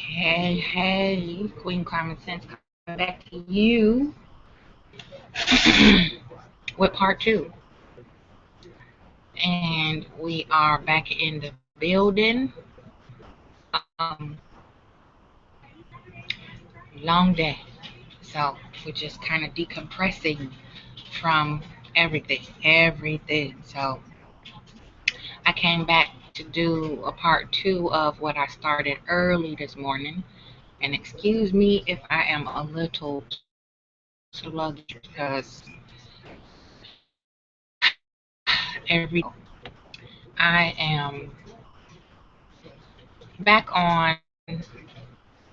Hey, hey, Queen Common Sense coming back to you with part two. And we are back in the building. Um, Long day. So we're just kind of decompressing from everything. So I came back to do a part two of what I started early this morning. And excuse me if I am a little sluggish because every I am back on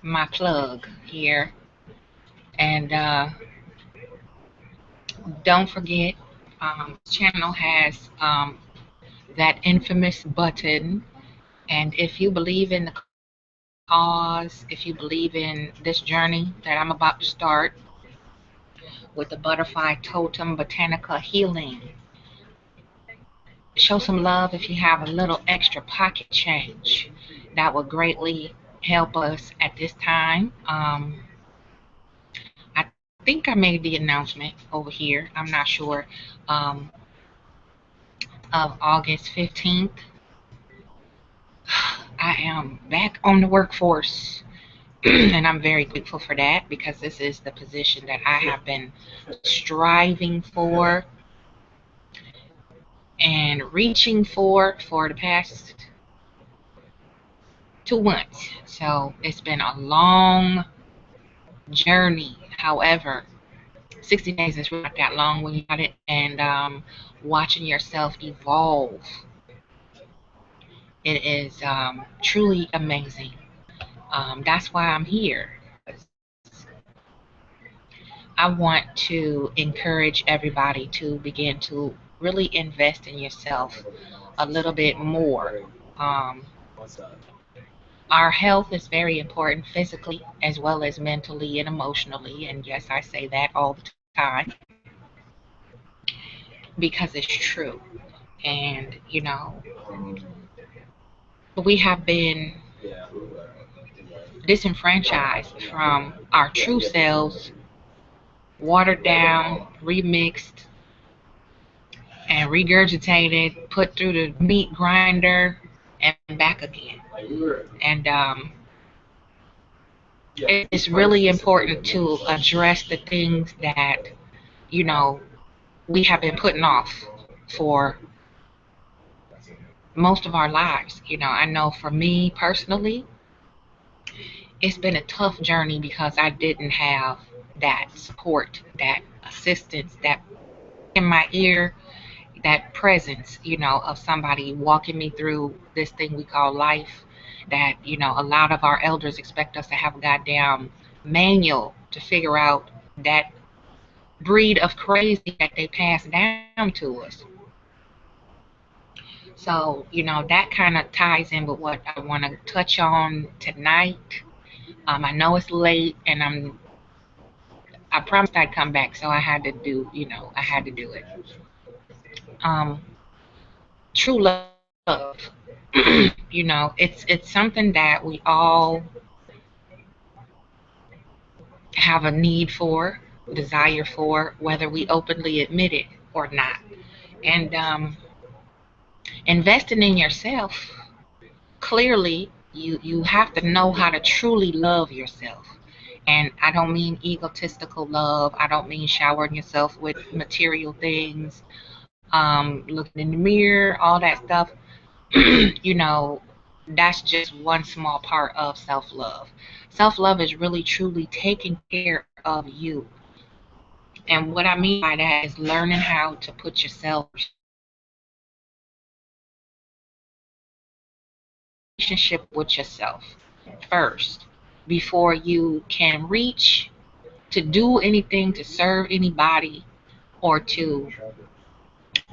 my plug here. And don't forget, this channel has that infamous button. And if you believe in the cause, if you believe in this journey that I'm about to start with the butterfly totem botanica healing, show some love if you have a little extra pocket change. That would greatly help us at this time. I think I made the announcement over here. I'm not sure. Um, of August 15th, I am back on the workforce. And I'm very grateful for that because this is the position that I have been striving for and reaching for the past 2 months. So it's been a long journey. However, 60 days is not that long when you got it, and watching yourself evolve, it is truly amazing. That's why I'm here. I want to encourage everybody to begin to really invest in yourself a little bit more. Um, our health is very important physically as well as mentally and emotionally. And yes, I say that all the time because it's true. And, we have been disenfranchised from our true selves, watered down, remixed, and regurgitated, put through the meat grinder, and back again. And it's really important to address the things that, you know, we have been putting off for most of our lives. I know for me personally, it's been a tough journey because I didn't have that support, that assistance, that in my ear, that presence, of somebody walking me through this thing we call life. That, a lot of our elders expect us to have a goddamn manual to figure out that breed of crazy that they pass down to us. So, that kind of ties in with what I want to touch on tonight. I know it's late and I promised I'd come back, so I had to do, I had to do it. Um, True love. It's something that we all have a need for, desire for, whether we openly admit it or not. And investing in yourself, clearly, you have to know how to truly love yourself. And I don't mean egotistical love. I don't mean showering yourself with material things, looking in the mirror, all that stuff. you know, that's just one small part of self love. Self love is really truly taking care of you. And what I mean by that is learning how to put yourself in a relationship with yourself first before you can reach to do anything to serve anybody or to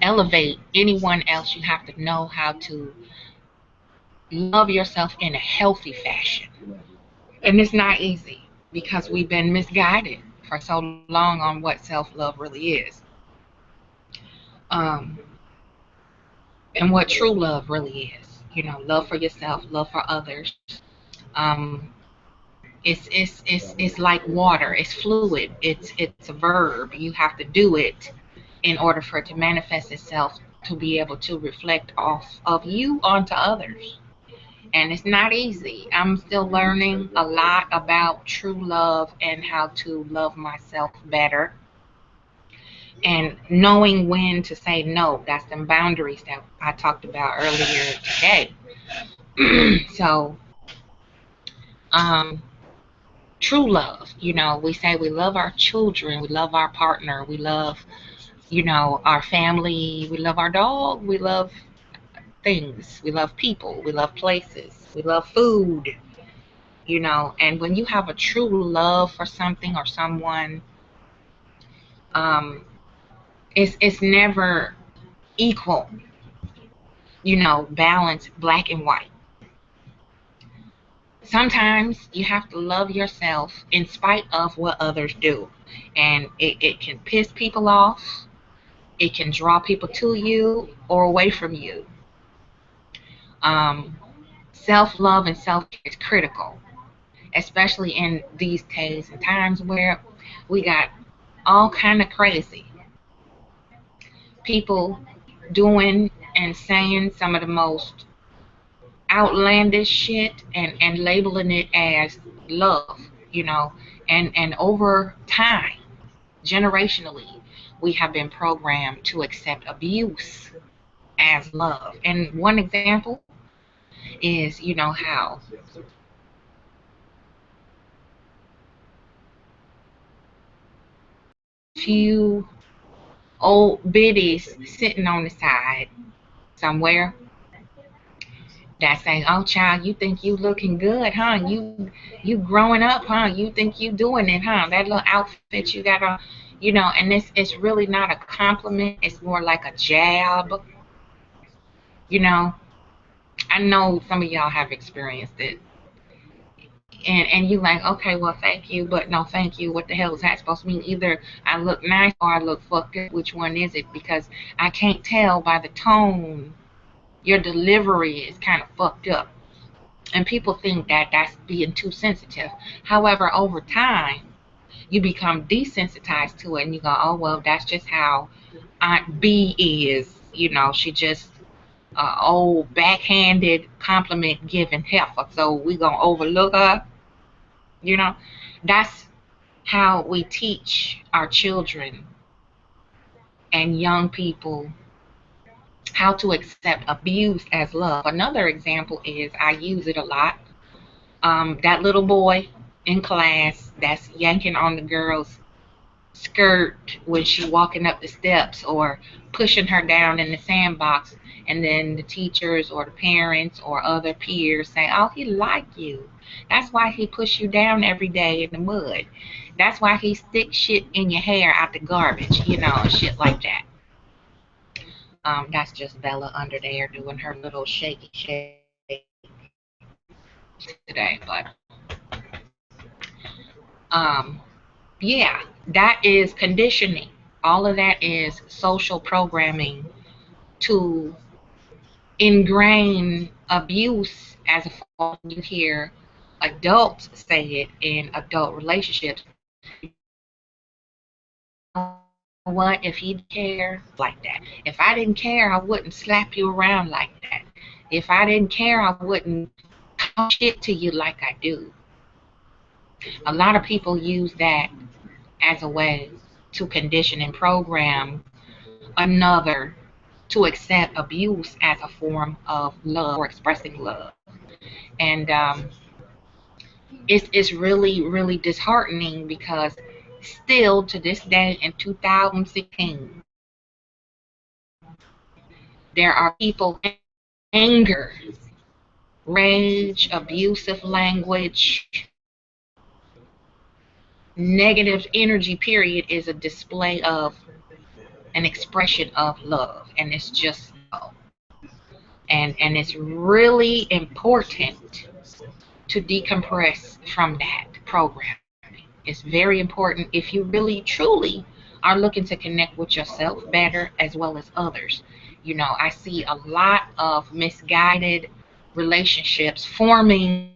elevate anyone else. You have to know how to love yourself in a healthy fashion. And it's not easy because we've been misguided for so long on what self love really is, um, and what true love really is. Love for yourself, love for others. Um, It's like water. It's fluid. It's a verb. You have to do it in order for it to manifest itself, to be able to reflect off of you onto others. And it's not easy. I'm still learning a lot about true love and how to love myself better, and knowing when to say no. That's the boundaries that I talked about earlier today. So, um, true love, we say we love our children, we love our partner, we love, our family, we love our dog, we love things, we love people, we love places, we love food, and when you have a true love for something or someone, um, it's never equal, balance, black and white. Sometimes you have to love yourself in spite of what others do. And it can piss people off. It can draw people to you or away from you. Um, Self-love and self-care is critical, especially in these days and times where we got all kind of crazy people doing and saying some of the most outlandish shit, and labeling it as love, and over time, generationally, we have been programmed to accept abuse as love. And one example is, how few old biddies sitting on the side somewhere that say, "Oh, child, you think you looking good, huh? You growing up, huh? You think you doing it, huh? That little outfit you got on, And it's really not a compliment. It's more like a jab, you know. I know some of y'all have experienced it, and you like, okay, well, thank you, but no, thank you. What the hell is that supposed to mean? Either I look nice or I look fucked up. Which one is it? Because I can't tell by the tone. Your delivery is kind of fucked up. And people think that that's being too sensitive. However, over time, you become desensitized to it, and you go, oh, well, that's just how Aunt B is. She just old backhanded compliment giving heifer. So we gonna overlook her. You know, that's how we teach our children and young people how to accept abuse as love. Another example is, I use it a lot. That little boy in class that's yanking on the girl's skirt when she walking up the steps, or pushing her down in the sandbox, and then the teachers or the parents or other peers say, oh, he like you, that's why he push you down every day in the mud, that's why he stick shit in your hair out the garbage, shit like that. That's just Bella under there doing her little shaky shake today. But um yeah, that is conditioning. All of that is social programming to ingrain abuse as a form. You hear adults say it in adult relationships. What if he didn't care like that? If I didn't care, I wouldn't slap you around like that. If I didn't care, I wouldn't talk shit to you like I do. A lot of people use that as a way to condition and program another to accept abuse as a form of love or expressing love. And it's really, really disheartening, because still to this day in 2016, there are people in anger, rage, abusive language, negative energy, period, is a display of an expression of love. And it's just love. And it's really important to decompress from that program. It's very important if you really truly are looking to connect with yourself better as well as others. I see a lot of misguided relationships forming,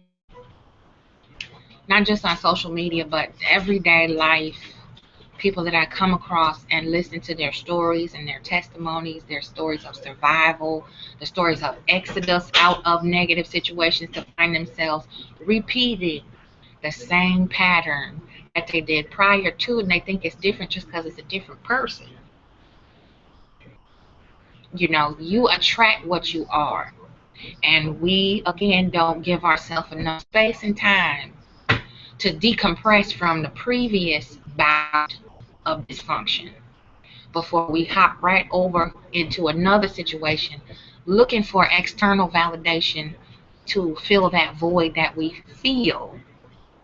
not just on social media, but everyday life, people that I come across and listen to their stories and their testimonies, their stories of survival, the stories of exodus out of negative situations to find themselves repeating the same pattern that they did prior to, and they think it's different just because it's a different person. You know, you attract what you are. And we, again, don't give ourselves enough space and time to decompress from the previous bout of dysfunction before we hop right over into another situation looking for external validation to fill that void that we feel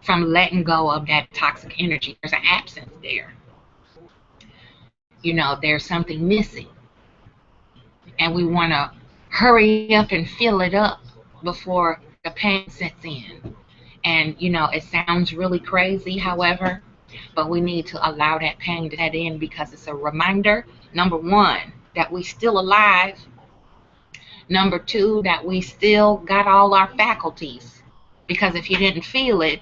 from letting go of that toxic energy. There's an absence there. You know, there's something missing. And we want to hurry up and fill it up before the pain sets in. And, you know, it sounds really crazy, however, but we need to allow that pain to set in because it's a reminder, number one, that we still alive. Number two, that we still got all our faculties. Because if you didn't feel it,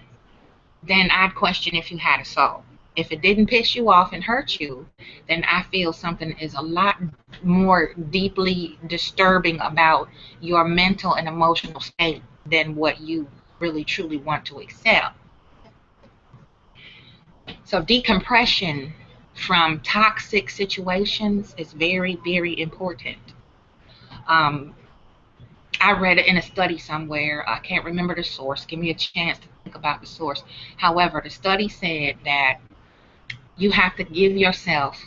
then I'd question if you had a soul. If it didn't piss you off and hurt you, then I feel something is a lot more deeply disturbing about your mental and emotional state than what you really truly want to accept. So decompression from toxic situations is very, very important. I read it in a study somewhere. I can't remember the source. Give me a chance to think about the source. However, the study said that you have to give yourself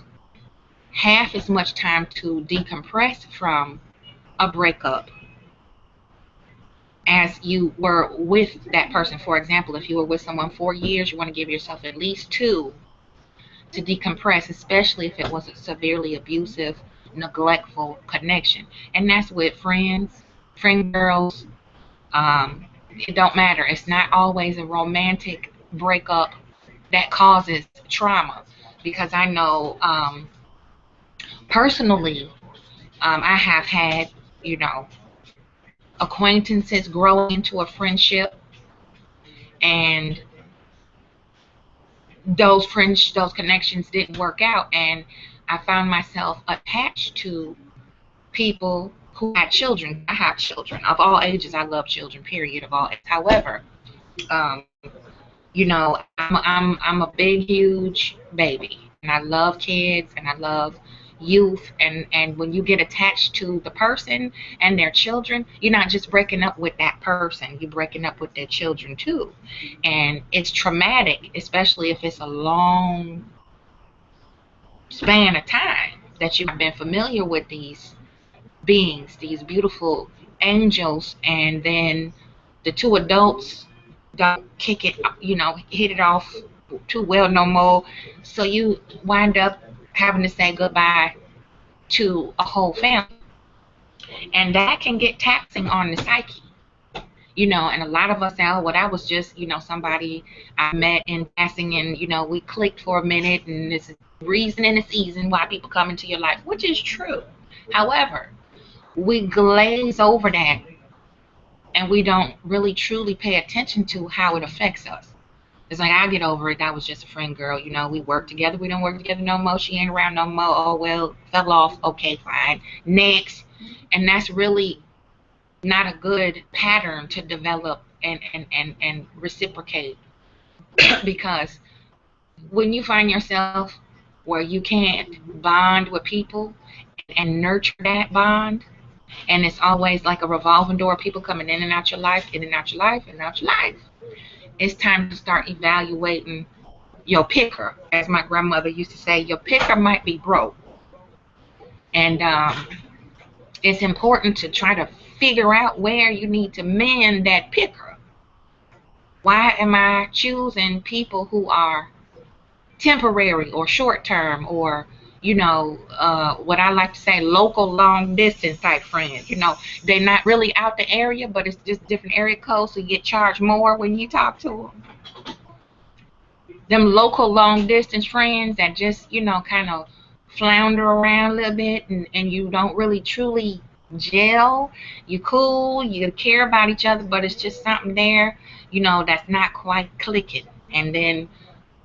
half as much time to decompress from a breakup as you were with that person. For example, if you were with someone 4 years, you want to give yourself at least 2 to decompress, especially if it was a severely abusive, neglectful connection. And that's with friends, friend girls. It don't matter. It's not always a romantic breakup that causes trauma, because I know personally, I have had, you know, acquaintances grow into a friendship, and those connections didn't work out, and I found myself attached to people who had children. I have children of all ages. I love children, period, of all ages. However, um, you know, I'm a big, huge baby, and I love kids, and I love youth, and when you get attached to the person and their children, you're not just breaking up with that person, you're breaking up with their children too. And it's traumatic, especially if it's a long span of time that you've been familiar with these beings, these beautiful angels, and then the two adults don't kick it, you know, hit it off too well no more. So you wind up having to say goodbye to a whole family. And that can get taxing on the psyche. You know, and a lot of us say, oh, well, that was just, you know, somebody I met in passing, and, you know, we clicked for a minute, and this is the reason and the season why people come into your life, which is true. However, we glaze over that, and we don't really truly pay attention to how it affects us. It's like, I'll get over it. That was just a friend girl. You know, we work together. We don't work together no more. She ain't around no more. Oh, well, fell off. Okay, fine. Next. And that's really not a good pattern to develop and reciprocate. Because when you find yourself where you can't bond with people and nurture that bond, and it's always like a revolving door, people coming in and out your life, in and out your life, in and out your life, it's time to start evaluating your picker. As my grandmother used to say, your picker might be broke. And it's important to try to figure out where you need to mend that picker. Why am I choosing people who are temporary or short term, or, you know, what I like to say, local long distance type friends? You know, they're not really out the area, but it's just different area codes, so you get charged more when you talk to them. Them local long distance friends that just, you know, kind of flounder around a little bit, and you don't really truly gel. You cool, you care about each other, but it's just something there. that's not quite clicking. And then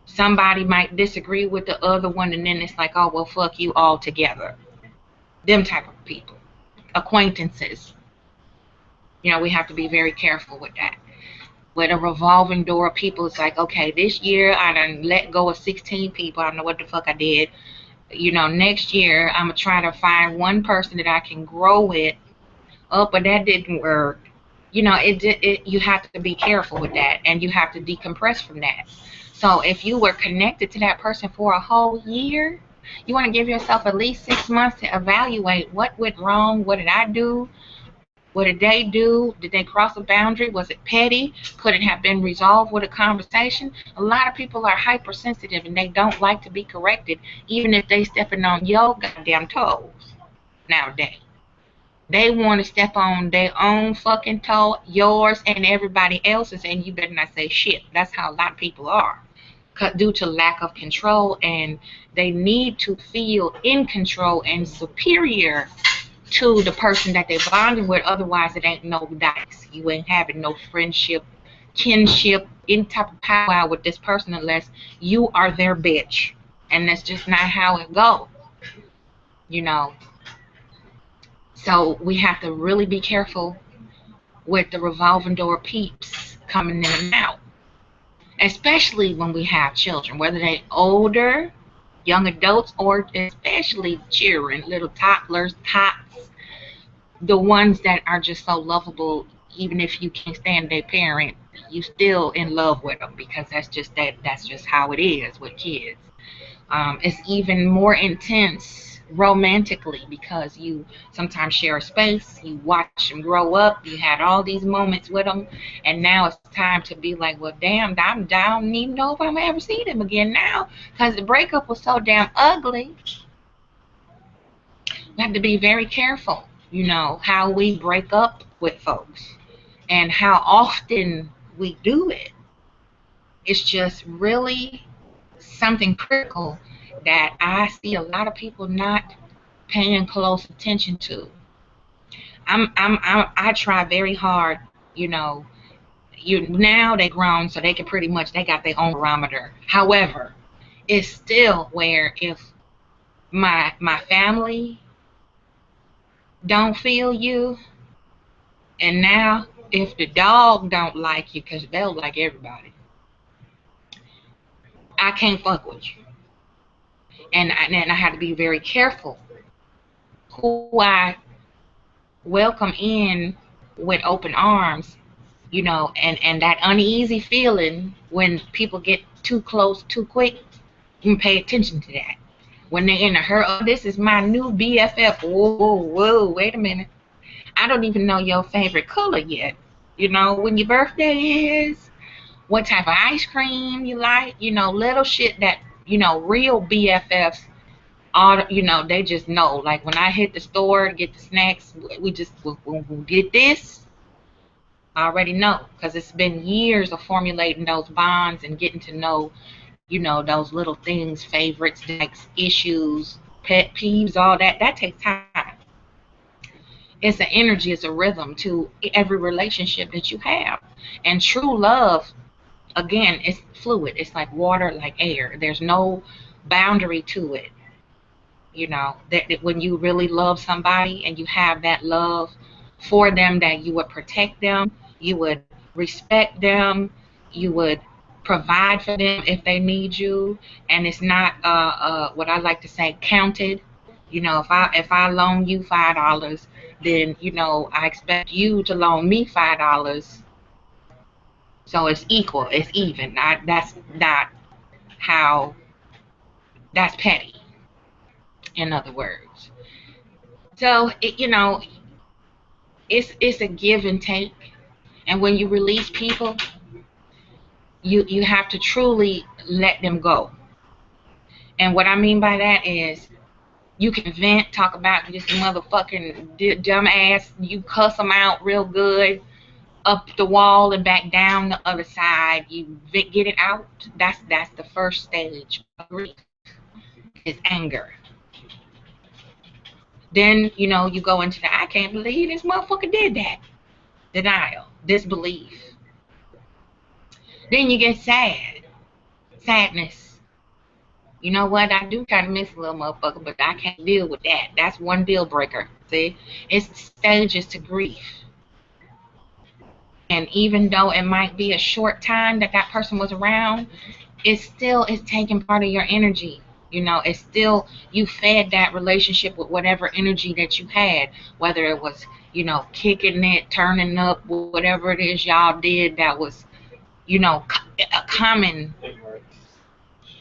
somebody might disagree with the other one, and then it's like, oh, well, fuck you all together. Them type of people. Acquaintances. We have to be very careful with that. With a revolving door of people, it's like, okay, this year I done let go of 16 people. I don't know what the fuck I did. Next year I'm gonna try to find one person that I can grow with. Oh, but that didn't work. You have to be careful with that, and you have to decompress from that. So if you were connected to that person for a whole year, you want to give yourself at least 6 months to evaluate what went wrong, what did I do, what did they do, did they cross a boundary, was it petty, could it have been resolved with a conversation? A lot of people are hypersensitive and they don't like to be corrected, even if they stepping on your goddamn toes nowadays. They want to step on their own fucking toe, yours and everybody else's, and you better not say shit. That's how a lot of people are, due to lack of control, and they need to feel in control and superior to the person that they bonding with. Otherwise, it ain't no dice. You ain't having no friendship, kinship, any type of power with this person unless you are their bitch, and that's just not how it goes. So we have to really be careful with the revolving door peeps coming in and out, especially when we have children, whether they're older, young adults, or especially children, little toddlers, tots, the ones that are just so lovable. Even if you can't stand their parent, you still in love with them, because that's just how it is with kids. It's even more intense romantically, because you sometimes share a space, you watch them grow up, you had all these moments with them, and now it's time to be like, well, damn, I don't even know if I'm gonna ever see them again now, because the breakup was so damn ugly. We have to be very careful, how we break up with folks and how often we do it. It's just really something critical that I see a lot of people not paying close attention to. I try very hard. Now they grown, so they can pretty much, they got their own barometer. However, it's still where if my family don't feel you, and now if the dog don't like you, because they'll like everybody, I can't fuck with you. And I have to be very careful who I welcome in with open arms, and that uneasy feeling when people get too close too quick. You can pay attention to that. When they're in a hurry, oh, this is my new BFF. Whoa, whoa, whoa, wait a minute. I don't even know your favorite color yet. When your birthday is, what type of ice cream you like, little shit that, real BFFs, all, they just know. Like when I hit the store to get the snacks, we'll get this. I already know, because it's been years of formulating those bonds and getting to know, those little things, favorites, likes, issues, pet peeves, all that. That takes time. It's an energy, it's a rhythm to every relationship that you have. And true love, again, it's fluid. It's like water, like air. There's no boundary to it. That when you really love somebody and you have that love for them, that you would protect them, you would respect them, you would provide for them if they need you, and it's not what I like to say, counted. If I loan you $5, then I expect you to loan me $5. So it's equal, it's even. That's not how. That's petty, in other words. So it's a give and take, and when you release people, you have to truly let them go. And what I mean by that is, you can vent, talk about this motherfucking dumb ass, you cuss them out real good, up the wall and back down the other side. You get it out. That's the first stage of grief, is anger. Then you go into the I can't believe this motherfucker did that. Denial, disbelief. Then you get sad. Sadness. You know what? I do kind of miss a little motherfucker, but I can't deal with that. That's one deal breaker. See? It's stages to grief. And even though it might be a short time that that person was around, it still is taking part of your energy. You know, it's still, you fed that relationship with whatever energy that you had, whether it was, you know, kicking it, turning up, whatever it is y'all did that was, you know, a common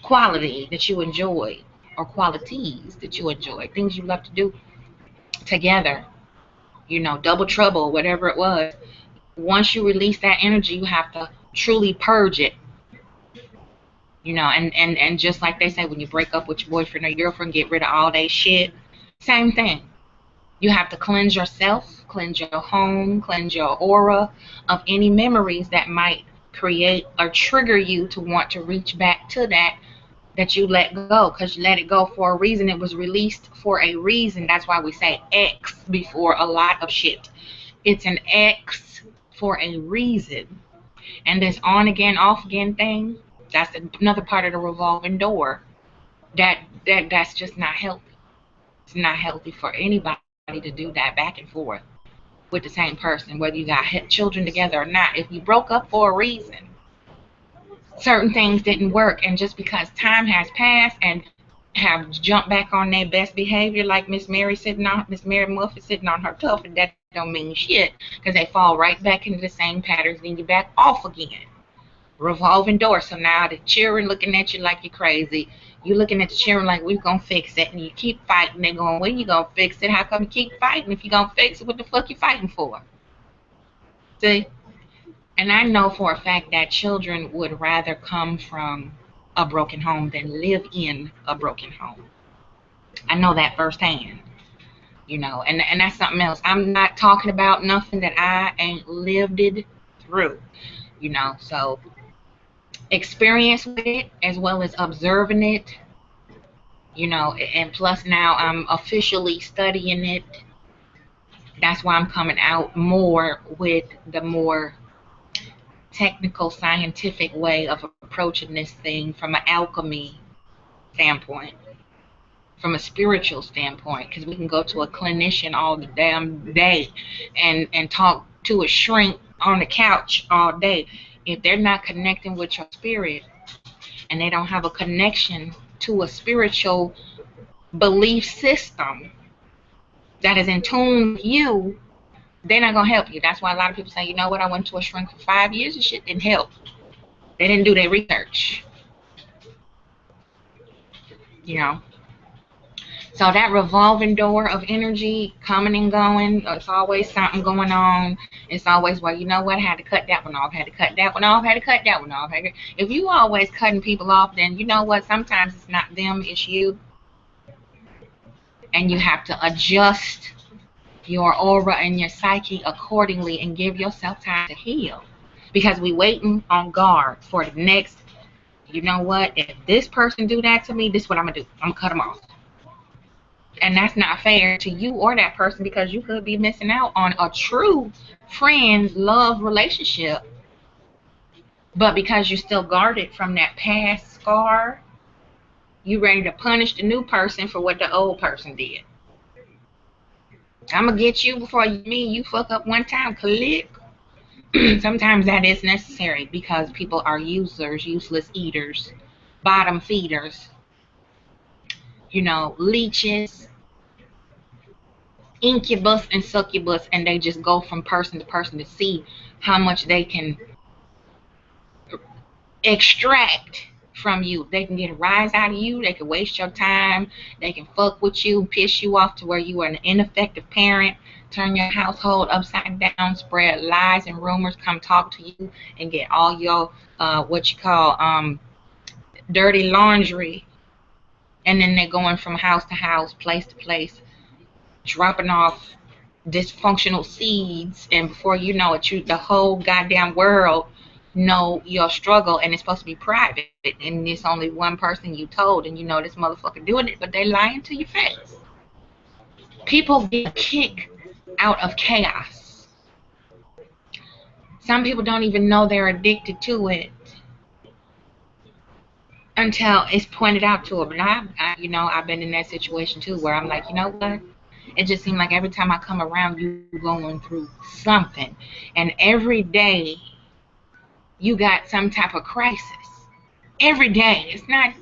quality that you enjoyed, or qualities that you enjoyed, things you love to do together, you know, double trouble, whatever it was. Once you release that energy, you have to truly purge it. You know, and just like they say, when you break up with your boyfriend or girlfriend, get rid of all that shit. Same thing. You have to cleanse yourself, cleanse your home, cleanse your aura of any memories that might create or trigger you to want to reach back to that you let go, because you let it go for a reason. It was released for a reason. That's why we say X before a lot of shit. It's an X for a reason. And this on again, off again thing, that's another part of the revolving door. That's just not healthy. It's not healthy for anybody to do that back and forth with the same person, whether you got children together or not. If you broke up for a reason, certain things didn't work, and just because time has passed and have jumped back on their best behavior, like Miss Mary Muffet sitting on her tuff, and that don't mean shit, because they fall right back into the same patterns, then you're back off again. Revolving door. So now the children looking at you like you're crazy. You looking at the children like, we're gonna fix it, and you keep fighting. They're going, when you gonna fix it? How come you keep fighting? If you gonna fix it, what the fuck you fighting for? See? And I know for a fact that children would rather come from a broken home than live in a broken home. I know that firsthand. You know, and that's something else. I'm not talking about nothing that I ain't lived it through. You know, so experience with it as well as observing it, you know, and plus now I'm officially studying it. That's why I'm coming out more with the more technical scientific way of approaching this thing from an alchemy standpoint, from a spiritual standpoint, because we can go to a clinician all the damn day and talk to a shrink on the couch all day. If they're not connecting with your spirit and they don't have a connection to a spiritual belief system that is in tune with you, they're not going to help you. That's why a lot of people say, you know what, I went to a shrink for 5 years and shit didn't help. They didn't do their research. You know? So that revolving door of energy coming and going, it's always something going on. It's always, well, you know what, I had to cut that one off, had to cut that one off, had to cut that one off. If you always cutting people off, then you know what, sometimes it's not them, it's you. And you have to adjust your aura and your psyche accordingly and give yourself time to heal. Because we waiting on guard for the next, you know what, if this person do that to me, this is what I'm going to do. I'm going to cut them off. And that's not fair to you or that person, because you could be missing out on a true friend, love relationship. But because you're still guarded from that past scar, you ready to punish the new person for what the old person did. I'm going to get you before you fuck up one time. Click. Sometimes that is necessary because people are users, useless eaters, bottom feeders, you know, leeches, incubus and succubus, and they just go from person to person to see how much they can extract from you. They can get a rise out of you, they can waste your time, they can fuck with you, piss you off to where you are an ineffective parent, turn your household upside down, spread lies and rumors, come talk to you and get all your what you call dirty laundry, and then they're going from house to house, place to place, dropping off dysfunctional seeds, and before you know it, the whole goddamn world know your struggle, and it's supposed to be private, and it's only one person you told, and you know this motherfucker doing it, but they lying to your face. People get a kick out of chaos. Some people don't even know they're addicted to it until it's pointed out to her. But you know, I've been in that situation too, where I'm like, you know what? It just seems like every time I come around, you going through something, and every day you got some type of crisis. Every day. It's not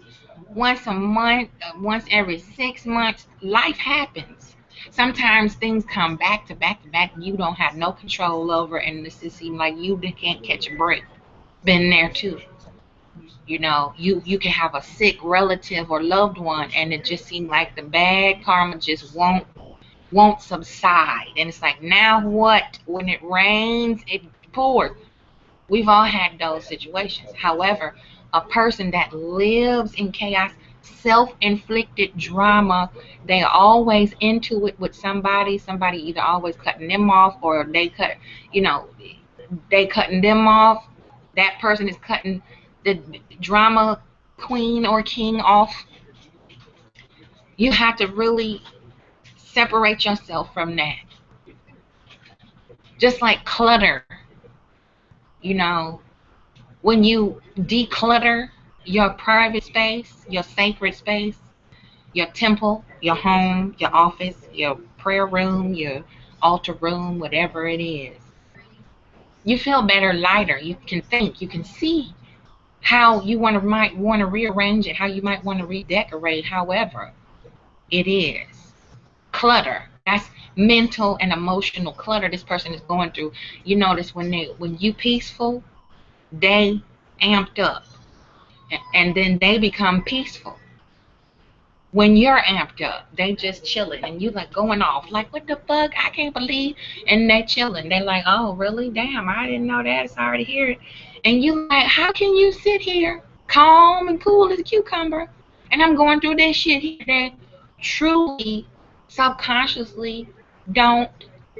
once a month, once every 6 months. Life happens. Sometimes things come back to back to back. You don't have no control over, and this just seems like you can't catch a break. Been there too. You know, you can have a sick relative or loved one, and it just seems like the bad karma just won't subside. And it's like, now what? When it rains, it pours. We've all had those situations. However, a person that lives in chaos, self-inflicted drama, they are always into it with somebody either always cutting them off, or you know, they cutting them off. That person is cutting the drama queen or king off. You have to really separate yourself from that. Just like clutter, you know, when you declutter your private space, your sacred space, your temple, your home, your office, your prayer room, your altar room, whatever it is, you feel better, lighter. You can think, you can see how you might want to rearrange it, how you might want to redecorate. However, it is clutter. That's mental and emotional clutter this person is going through. You notice when you peaceful, they amped up, and then they become peaceful. When you're amped up, they just chilling, and you like going off like, what the fuck, I can't believe. And they chilling, they like, oh really, damn, I didn't know that, it's already here. And you like, how can you sit here calm and cool as a cucumber, and I'm going through this shit here? They truly subconsciously don't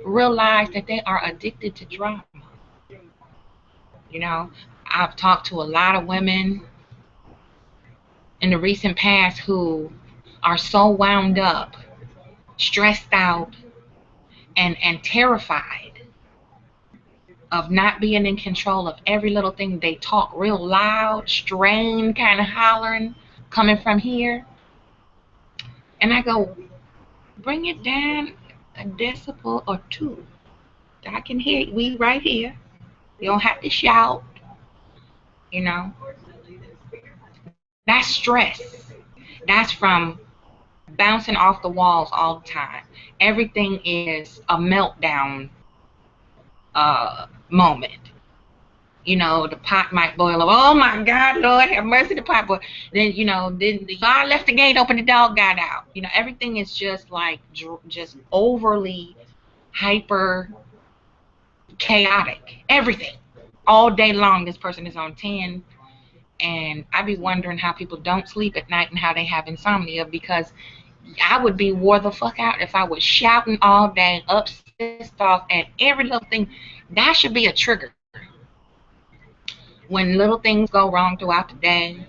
realize that they are addicted to drama. You know, I've talked to a lot of women in the recent past who are so wound up, stressed out, and terrified of not being in control of every little thing. They talk real loud, strained, kind of hollering, coming from here. And I go, bring it down a decibel or two. I can hear you. We right here. You don't have to shout, you know. That's stress. That's from bouncing off the walls all the time. Everything is a meltdown moment. You know, the pot might boil over. Oh my God, Lord have mercy, the pot boil. Then, you know, then God left the gate open, the dog got out. You know, everything is just like just overly hyper chaotic. Everything. All day long, this person is on 10. And I be wondering how people don't sleep at night and how they have insomnia, because I would be wore the fuck out if I was shouting all day, pissed off at every little thing. That should be a trigger. When little things go wrong throughout the day,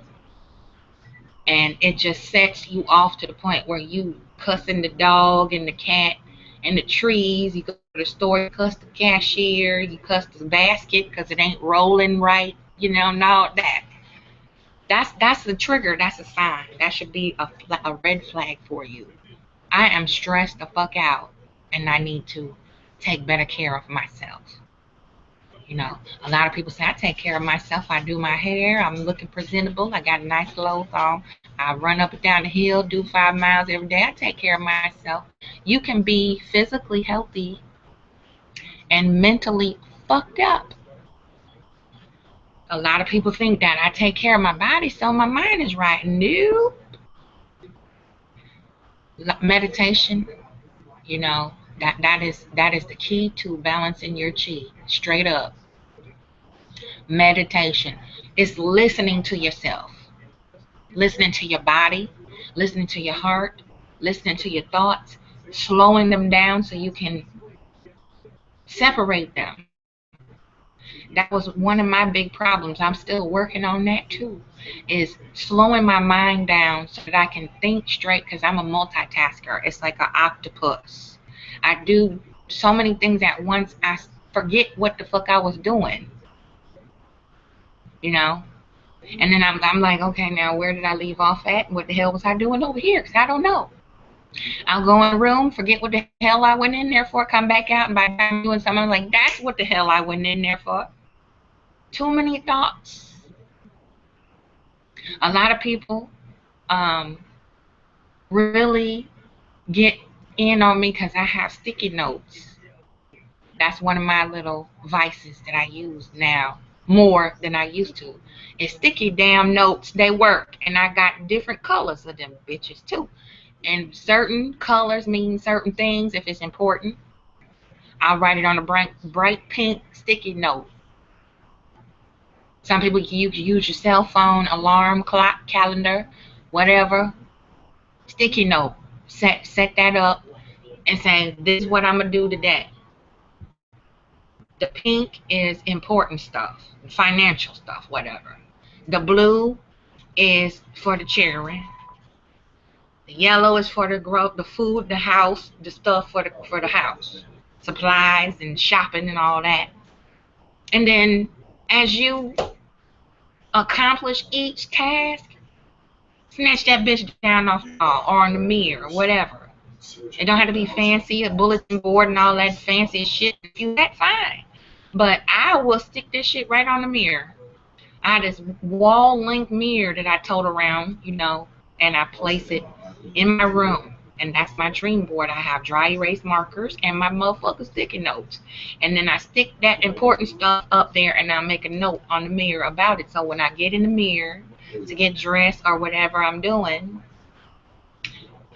and it just sets you off to the point where you cussing the dog and the cat and the trees. You go to the store, you cuss the cashier, you cuss the basket because it ain't rolling right. You know, no, that's the trigger. That's a sign. That should be a red flag for you. I am stressed the fuck out, and I need to take better care of myself. You know, a lot of people say, I take care of myself. I do my hair. I'm looking presentable. I got nice clothes on. I run up and down the hill, do 5 miles every day. I take care of myself. You can be physically healthy and mentally fucked up. A lot of people think that I take care of my body so my mind is right. No. Meditation, you know, that is the key to balancing your chi. Straight up. Meditation is listening to yourself, listening to your body, listening to your heart, listening to your thoughts, slowing them down so you can separate them. That was one of my big problems. I'm still working on that too, is slowing my mind down so that I can think straight, because I'm a multitasker. It's like an octopus. I do so many things at once, I forget what the fuck I was doing, you know? And then I'm like, okay, now where did I leave off at? What the hell was I doing over here? Because I don't know. I'll go in the room, forget what the hell I went in there for, come back out, and by the time I'm doing something, I'm like, that's what the hell I went in there for. Too many thoughts. A lot of people really get in on me because I have sticky notes. That's one of my little vices that I use now more than I used to. It's sticky damn notes. They work, and I got different colors of them bitches too. And certain colors mean certain things. If it's important, I'll write it on a bright pink sticky note. Some people, you can use your cell phone, alarm, clock, calendar, whatever. Sticky note. Set that up and say, this is what I'm gonna do today. The pink is important stuff, financial stuff, whatever. The blue is for the children. The yellow is for the growth, the food, the house, the stuff for the house, supplies and shopping and all that. And then as you accomplish each task, snatch that bitch down off the wall or on the mirror or whatever. It don't have to be fancy, a bulletin board and all that fancy shit. If you that, fine. But I will stick this shit right on the mirror. I had this wall length mirror that I tote around, and I place it in my room. And that's my dream board. I have dry erase markers and my motherfucking sticky notes. And then I stick that important stuff up there and I make a note on the mirror about it. So when I get in the mirror to get dressed or whatever I'm doing,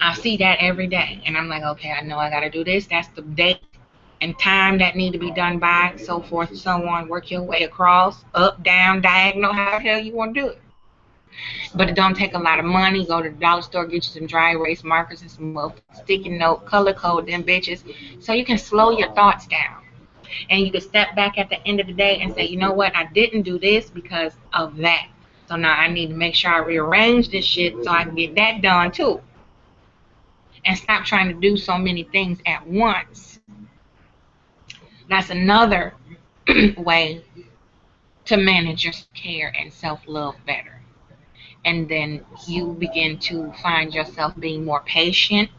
I see that every day. And I'm like, okay, I know I got to do this. That's the date and time that need to be done by, so forth and so on. Work your way across, up, down, diagonal, how the hell you want to do it. But it don't take a lot of money. Go to the dollar store, get you some dry erase markers and some sticky note, color code them bitches, so you can slow your thoughts down. And you can step back at the end of the day and say, you know what, I didn't do this because of that. So now I need to make sure I rearrange this shit so I can get that done too. And stop trying to do so many things at once. That's another way to manage your care and self-love better. And then you begin to find yourself being more patient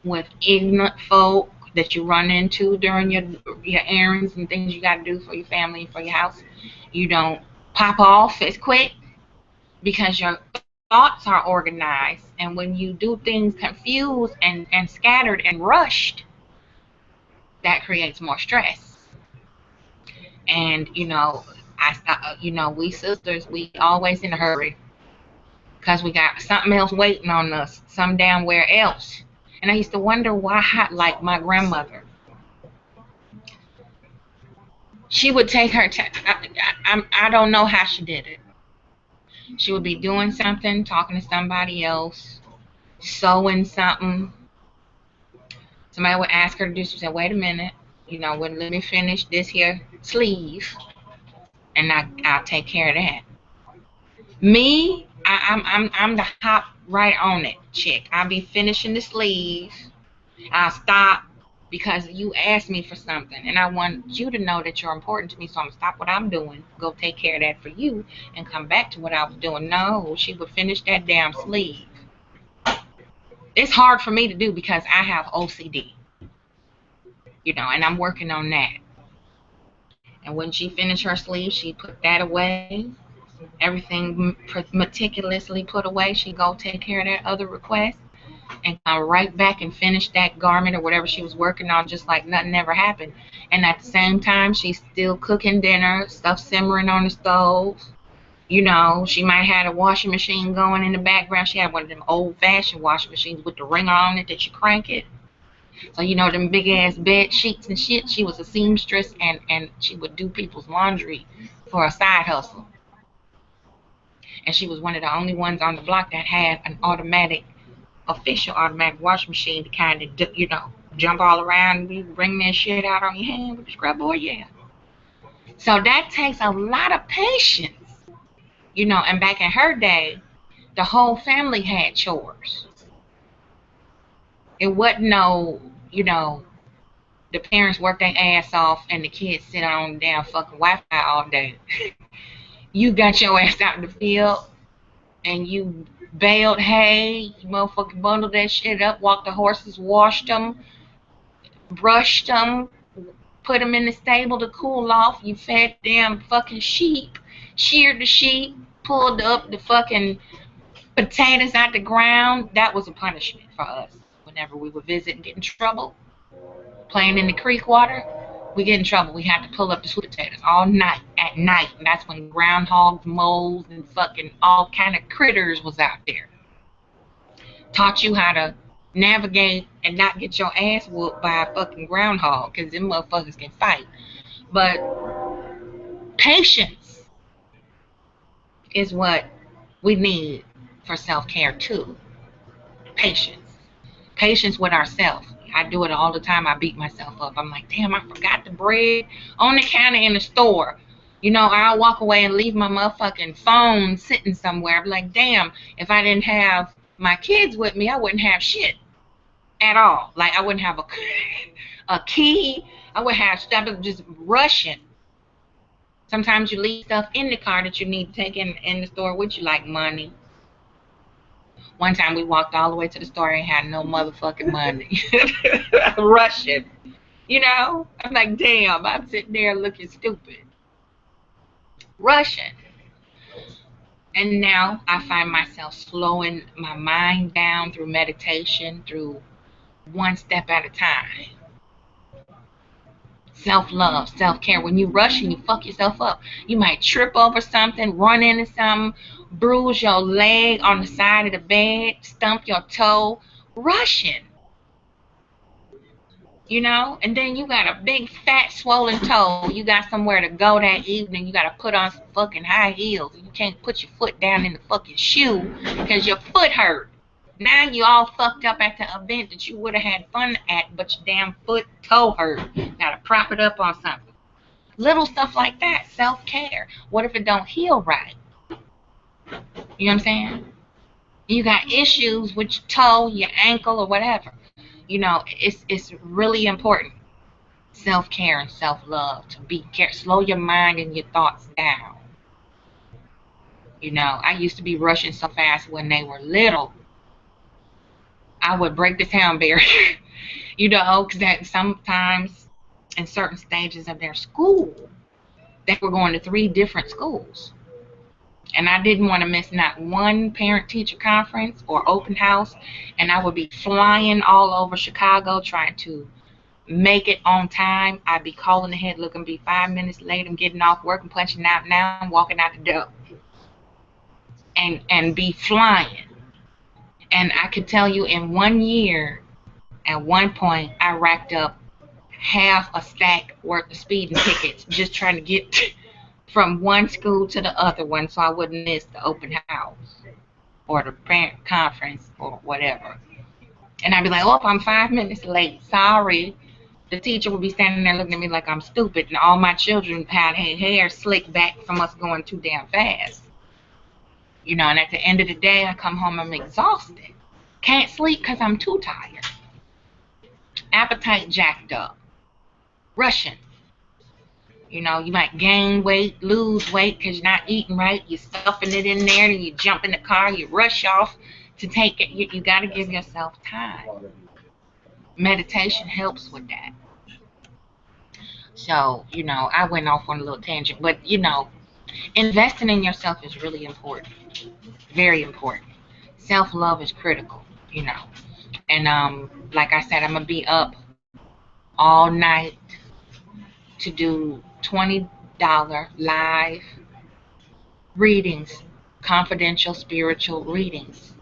with ignorant folk that you run into during your errands and things you got to do for your family and for your house. You don't pop off as quick because your thoughts are organized. And when you do things confused and scattered and rushed, that creates more stress. And we sisters, we always in a hurry because we got something else waiting on us, some damn where else. And I used to wonder why, like my grandmother, she would take her time. I don't know how she did it. She would be doing something, talking to somebody else, sewing something. Somebody would ask her to do. She said, "Wait a minute, let me finish this here sleeve, and I'll take care of that." Me, I'm the hop right on it chick. I'll be finishing the sleeve. I'll stop because you asked me for something, and I want you to know that you're important to me. So I'm gonna stop what I'm doing, go take care of that for you, and come back to what I was doing. No, she would finish that damn sleeve. It's hard for me to do because I have OCD, and I'm working on that. And when she finished her sleeve, she put that away. Everything meticulously put away. She go take care of that other request and come right back and finish that garment or whatever she was working on, just like nothing ever happened. And at the same time, she's still cooking dinner, stuff simmering on the stove. She might have a washing machine going in the background. She had one of them old-fashioned washing machines with the ringer on it that you crank it. So, them big-ass bed sheets and shit. She was a seamstress, and she would do people's laundry for a side hustle. And she was one of the only ones on the block that had an official automatic washing machine to kind of, jump all around and bring that shit out on your hand with the scrub board. Yeah. So that takes a lot of patience. And back in her day, the whole family had chores. It wasn't no, the parents work their ass off and the kids sit on damn fucking Wi-Fi all day. You got your ass out in the field and you baled hay, you motherfucking bundled that shit up, walked the horses, washed them, brushed them, put them in the stable to cool off. You fed damn fucking sheep, sheared the sheep, pulled up the fucking potatoes out the ground. That was a punishment for us. Whenever we would visit and get in trouble, playing in the creek water, we get in trouble. We had to pull up the sweet potatoes all night, at night. And that's when groundhogs, moles, and fucking all kind of critters was out there. Taught you how to navigate and not get your ass whooped by a fucking groundhog, because them motherfuckers can fight. But patience is what we need for self-care too. Patience. Patience with ourselves. I do it all the time. I beat myself up. I'm like, damn, I forgot the bread on the counter in the store. You know, I'll walk away and leave my motherfucking phone sitting somewhere. I'm like, damn, if I didn't have my kids with me, I wouldn't have shit at all. Like, I wouldn't have a key. I would have stuff just rushing. Sometimes you leave stuff in the car that you need to take in the store with you, like money. One time we walked all the way to the store and had no motherfucking money. Rushing. You know? I'm like, damn, I'm sitting there looking stupid. Rushing. And now I find myself slowing my mind down through meditation, through one step at a time. Self-love, self-care. When you rush and you fuck yourself up, you might trip over something, run into something, bruise your leg on the side of the bed, stump your toe, rushing. You know, and then you got a big fat swollen toe. You got somewhere to go that evening. You got to put on some fucking high heels. You can't put your foot down in the fucking shoe because your foot hurt. Now you all fucked up at the event that you would have had fun at, but your damn foot toe hurt. Gotta prop it up on something. Little stuff like that, self-care. What if it don't heal right? You know what I'm saying? You got issues with your toe, your ankle, or whatever. You know, it's really important. Self-care and self-love, to be careful. Slow your mind and your thoughts down. You know, I used to be rushing so fast when they were little. I would break the sound barrier, you know, because that sometimes in certain stages of their school, they were going to 3 different schools. And I didn't want to miss not one parent-teacher conference or open house. And I would be flying all over Chicago trying to make it on time. I'd be calling ahead, looking, be 5 minutes late. I'm getting off work and punching out now. I'm walking out the door. And be flying. And I could tell you in 1 year, at one point, I racked up half a stack worth of speeding tickets just trying to get from one school to the other one so I wouldn't miss the open house or the parent conference or whatever. And I'd be like, oh, I'm 5 minutes late. Sorry. The teacher would be standing there looking at me like I'm stupid, and all my children had hair slicked back from us going too damn fast. You know, and at the end of the day, I come home, I'm exhausted. Can't sleep because I'm too tired. Appetite jacked up. Rushing. You know, you might gain weight, lose weight because you're not eating right. You're stuffing it in there, and you jump in the car, you rush off to take it. You got to give yourself time. Meditation helps with that. So, you know, I went off on a little tangent, but, you know, investing in yourself is really important. Very important. Self-love is critical, you know. And like I said, I'm going to be up all night to do $20 live readings, confidential spiritual readings.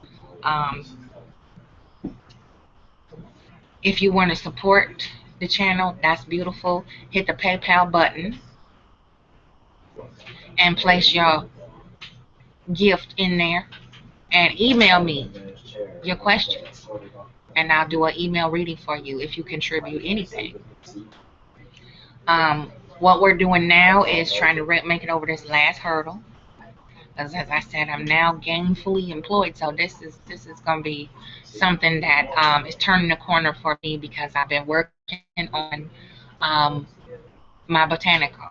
If you want to support the channel, that's beautiful. Hit the PayPal button and place your gift in there and email me your questions, and I'll do an email reading for you if you contribute anything. What we're doing now is trying to make it over this last hurdle. As I said, I'm now gainfully employed, so this is going to be something that is turning the corner for me, because I've been working on my botanical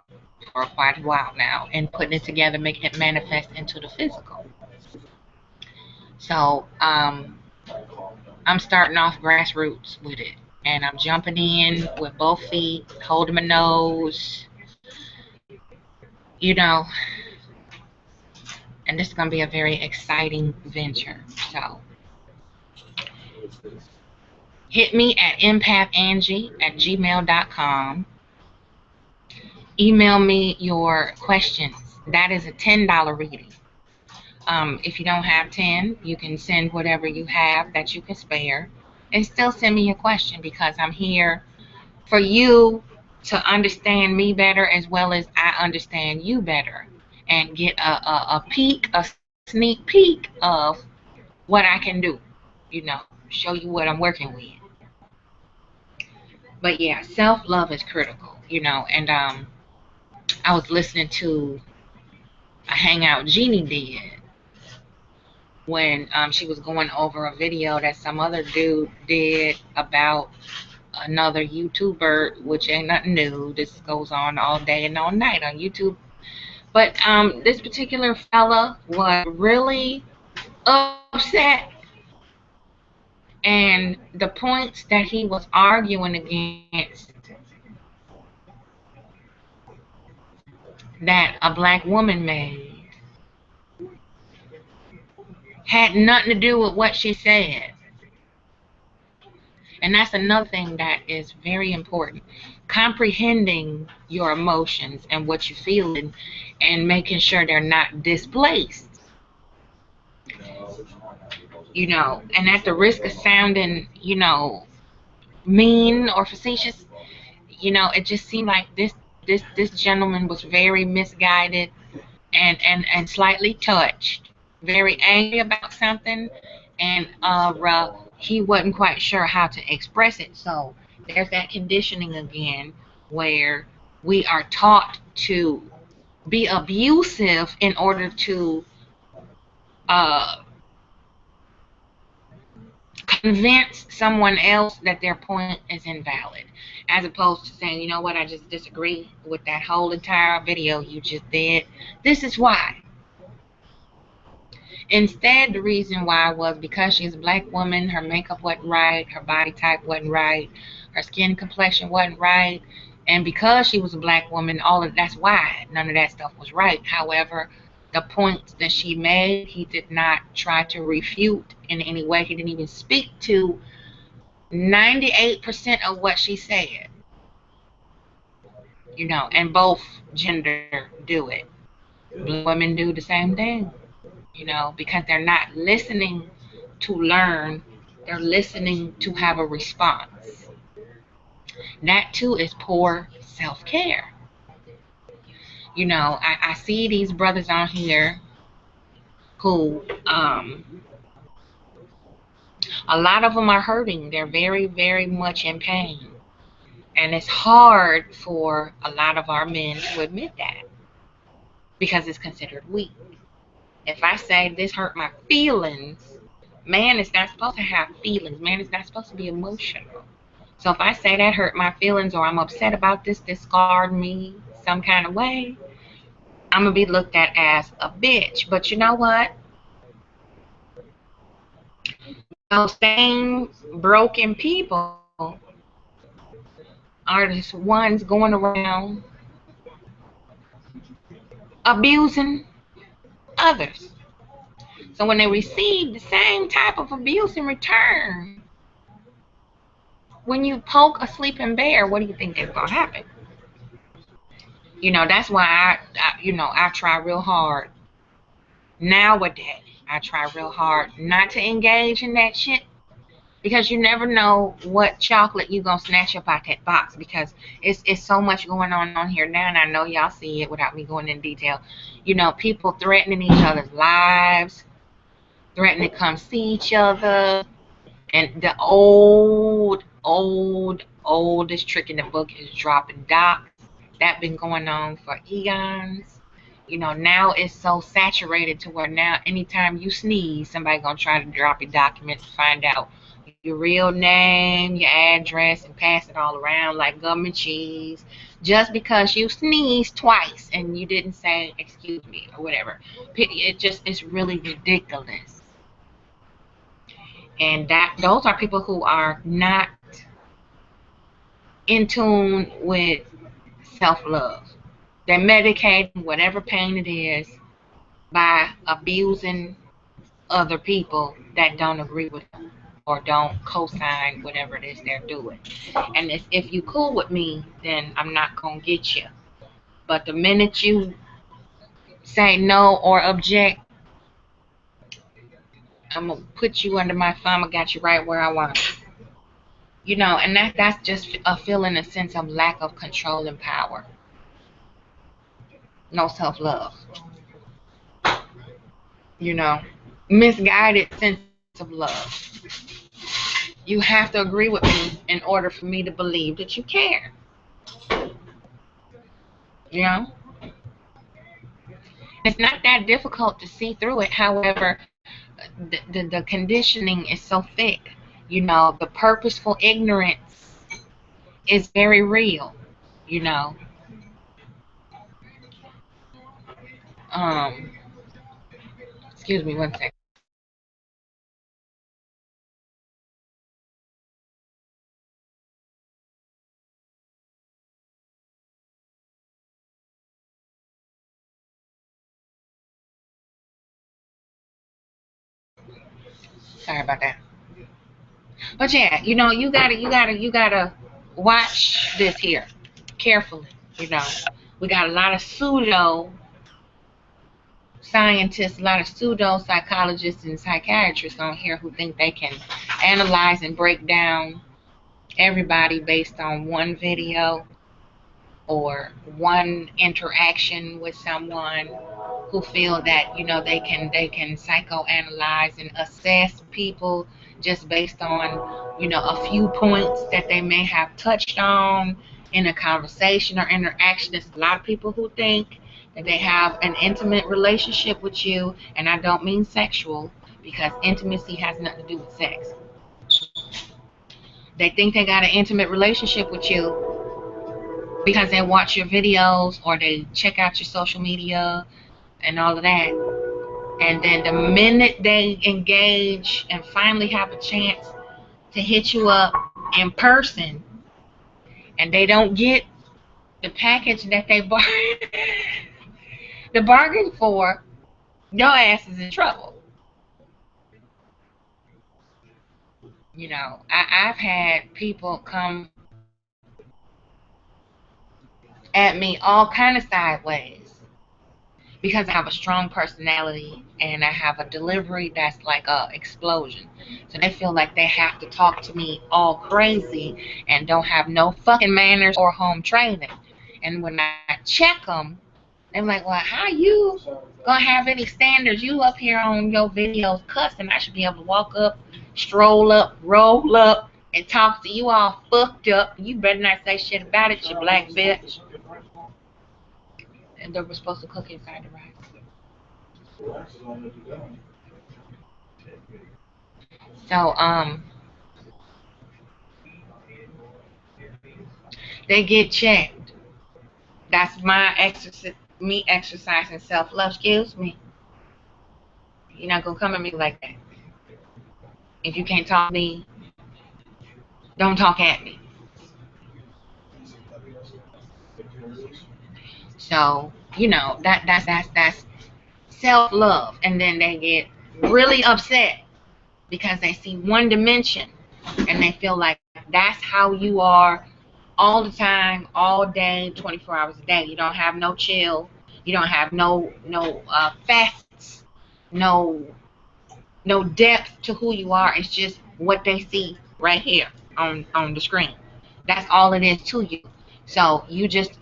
for quite a while now, and putting it together, making it manifest into the physical. So I'm starting off grassroots with it, and I'm jumping in with both feet, holding my nose, you know, and this is going to be a very exciting venture. So hit me at empathangie@gmail.com. Email me your questions. That is a $10 reading. If you don't have 10, you can send whatever you have that you can spare, and still send me your question, because I'm here for you to understand me better, as well as I understand you better, and get a sneak peek of what I can do, show you what I'm working with. But yeah, self-love is critical, and I was listening to a hangout Jeannie did when she was going over a video that some other dude did about another YouTuber, which ain't nothing new. This goes on all day and all night on YouTube. But this particular fella was really upset, and the points that he was arguing against, that a black woman made, had nothing to do with what she said. And that's another thing that is very important. Comprehending your emotions and what you're feeling, and making sure they're not displaced. And at the risk of sounding, mean or facetious, it just seemed like this gentleman was very misguided and slightly touched, very angry about something, and he wasn't quite sure how to express it. So there's that conditioning again, where we are taught to be abusive in order to convince someone else that their point is invalid, as opposed to saying, you know what, I just disagree with that whole entire video you just did. This is why. Instead, the reason why was because she's a black woman, her makeup wasn't right, her body type wasn't right, her skin complexion wasn't right, and because she was a black woman, that's why none of that stuff was right. However, the points that she made, he did not try to refute in any way. He didn't even speak to 98% of what she said. And both gender do it. Black women do the same thing, because they're not listening to learn, they're listening to have a response. That too is poor self-care. I see these brothers on here who, a lot of them are hurting. They're very, very much in pain. And it's hard for a lot of our men to admit that, because it's considered weak. If I say this hurt my feelings, man is not supposed to have feelings. Man is not supposed to be emotional. So if I say that hurt my feelings, or I'm upset about this scarred me some kind of way, I'm going to be looked at as a bitch. But you know what? Those same broken people are the ones going around abusing others. So when they receive the same type of abuse in return, when you poke a sleeping bear, what do you think is going to happen? That's why I try real hard. Nowadays, I try real hard not to engage in that shit, because you never know what chocolate you gonna snatch up out that box, because it's so much going on here now, and I know y'all see it without me going in detail. People threatening each other's lives, threatening to come see each other, and the oldest trick in the book is dropping docs. That's been going on for eons. Now it's so saturated to where now anytime you sneeze, somebody gonna try to drop your documents to find out your real name, your address, and pass it all around like government cheese. Just because you sneezed twice and you didn't say excuse me or whatever, it's really ridiculous. And those are people who are not in tune with self-love. They're medicating whatever pain it is by abusing other people that don't agree with them or don't co-sign whatever it is they're doing. And if you cool with me, then I'm not gonna get you. But the minute you say no or object, I'm gonna put you under my thumb. I got you right where I want you. You know, and that's just a feeling, a sense of lack of control and power. No self-love. You know, misguided sense of love. You have to agree with me in order for me to believe that you care. You know, it's not that difficult to see through it. However, the conditioning is so thick. You know, the purposeful ignorance is very real. You know, um, excuse me one second. Sorry about that. But yeah, you know, you gotta watch this here carefully. You know, we got a lot of pseudo scientists, a lot of pseudo psychologists and psychiatrists on here who think they can analyze and break down everybody based on one video or one interaction with someone, who feel that, you know, they can psychoanalyze and assess people just based on, you know, a few points that they may have touched on in a conversation or interaction. There's a lot of people who think that they have an intimate relationship with you, and I don't mean sexual, because intimacy has nothing to do with sex. They think they got an intimate relationship with you because they watch your videos or they check out your social media and all of that. And then the minute they engage and finally have a chance to hit you up in person, and they don't get the package that they the bargain for, your ass is in trouble. You know, I've had people come at me all kind of sideways because I have a strong personality and I have a delivery that's like a explosion. So they feel like they have to talk to me all crazy and don't have no fucking manners or home training. And when I check them, they're like, well, how you gonna have any standards? You up here on your videos cussing. I should be able to walk up, stroll up, roll up, and talk to you all fucked up. You better not say shit about it, you black bitch. And they were supposed to cook inside the rice. So they get checked. That's my exercise, me exercising self-love. Excuse me. You're not gonna come at me like that. If you can't talk to me, don't talk at me. So, you know, that's self-love. And then they get really upset because they see one dimension and they feel like that's how you are all the time, all day, 24 hours a day. You don't have no chill. You don't have no facets, no depth to who you are. It's just what they see right here on the screen. That's all it is to you. So you just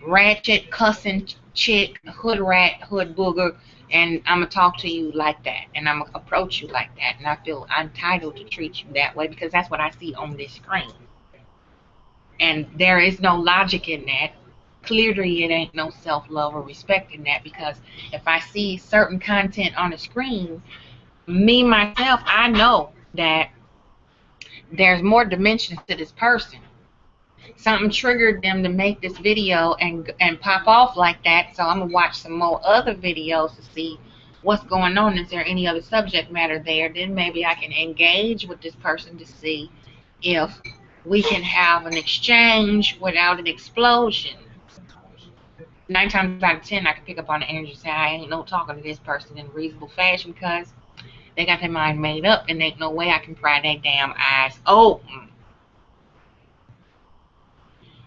ratchet, cussing chick, hood rat, hood booger, and I'm gonna talk to you like that, and I'm gonna approach you like that, and I feel entitled to treat you that way because that's what I see on this screen. And there is no logic in that. Clearly, it ain't no self-love or respect in that, because if I see certain content on the screen, me myself, I know that there's more dimensions to this person. Something triggered them to make this video and pop off like that. So I'm gonna watch some more other videos to see what's going on. Is there any other subject matter there? Then maybe I can engage with this person to see if we can have an exchange without an explosion. 9 times out of 10, I can pick up on the energy and say I ain't no talking to this person in a reasonable fashion because they got their mind made up and ain't no way I can pry their damn eyes open.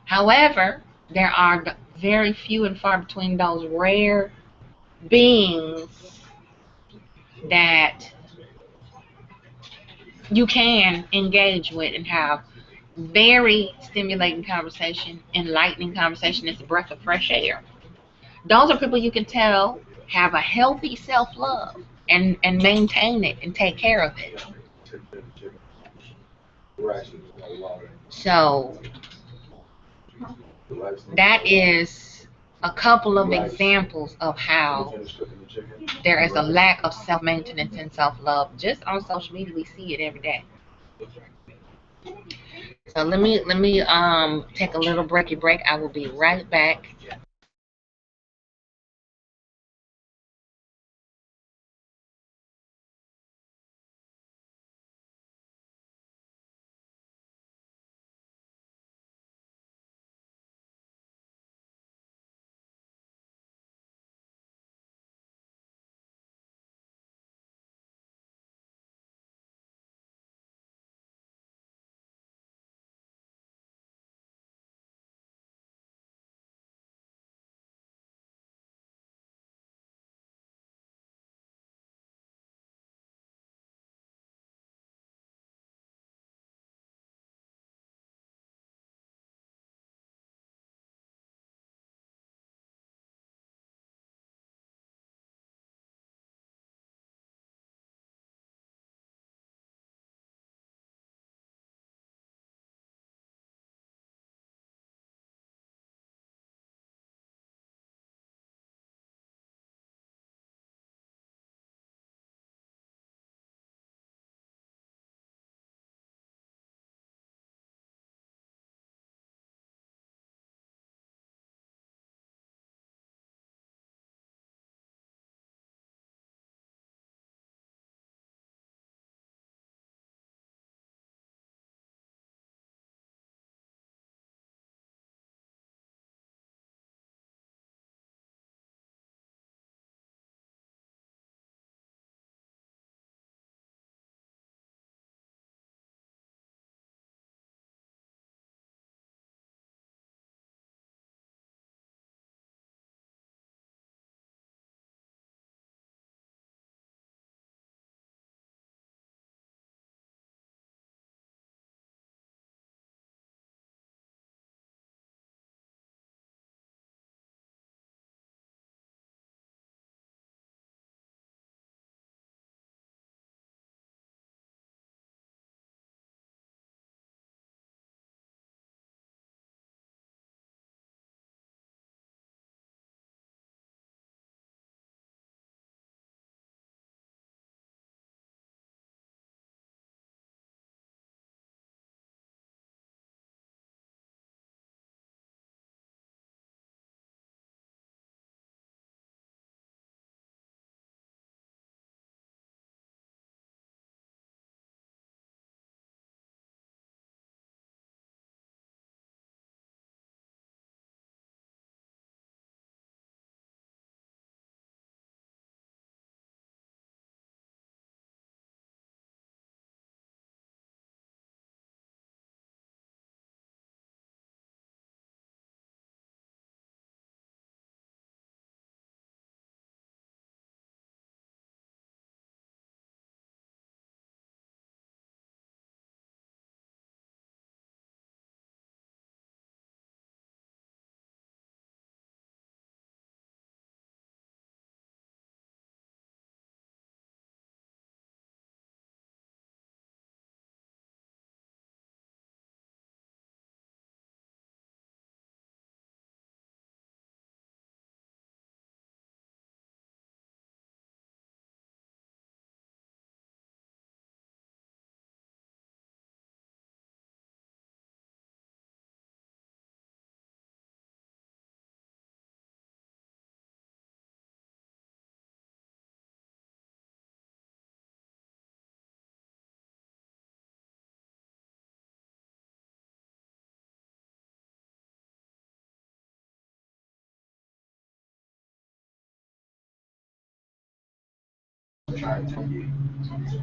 However, there are very few and far between those rare beings that you can engage with and have very stimulating conversation, enlightening conversation. It's a breath of fresh air. Those are people you can tell have a healthy self-love and maintain it and take care of it. So that is a couple of examples of how there is a lack of self-maintenance and self-love. Just on social media, we see it every day. So let me take a little breaky break. I will be right back.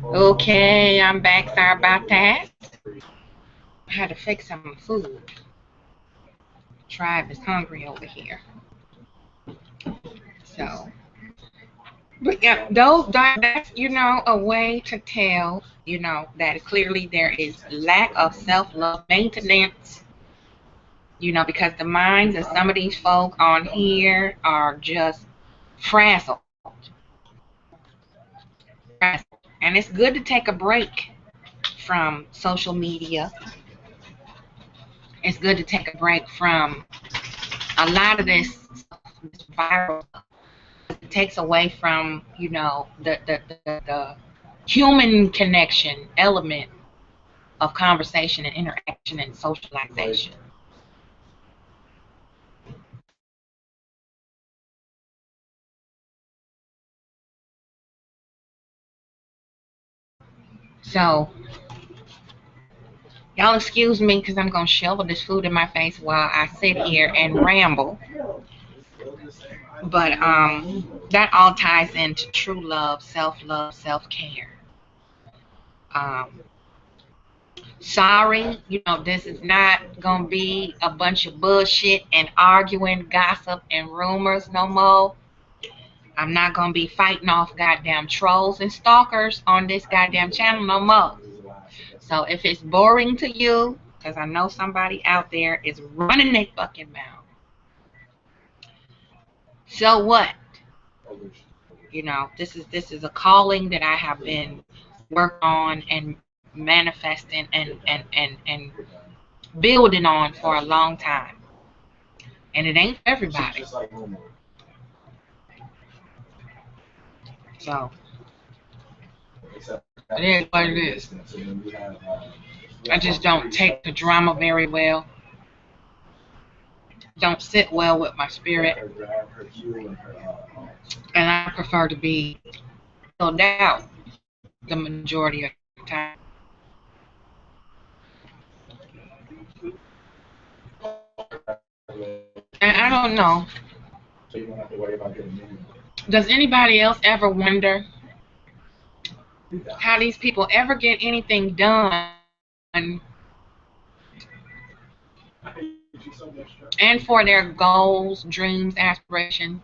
Okay, I'm back. Sorry about that. I had to fix some food. Tribe is hungry over here. So, but yeah, that's a way to tell that clearly there is lack of self-love maintenance. Because the minds of some of these folk on here are just frazzled. And it's good to take a break from social media. It's good to take a break from a lot of this viral stuff. It takes away from, the human connection element of conversation and interaction and socialization. So, y'all excuse me because I'm going to shovel this food in my face while I sit here and ramble. But that all ties into true love, self-care. Sorry, this is not going to be a bunch of bullshit and arguing, gossip, and rumors no more. I'm not going to be fighting off goddamn trolls and stalkers on this goddamn channel no more. So if it's boring to you, because I know somebody out there is running their fucking mouth. So what? This is a calling that I have been working on and manifesting and building on for a long time. And it ain't for everybody. So it is what it is. I just don't take the drama very well. Don't sit well with my spirit. And I prefer to be filled out the majority of the time. And I don't know. Does anybody else ever wonder how these people ever get anything done and for their goals, dreams, aspirations,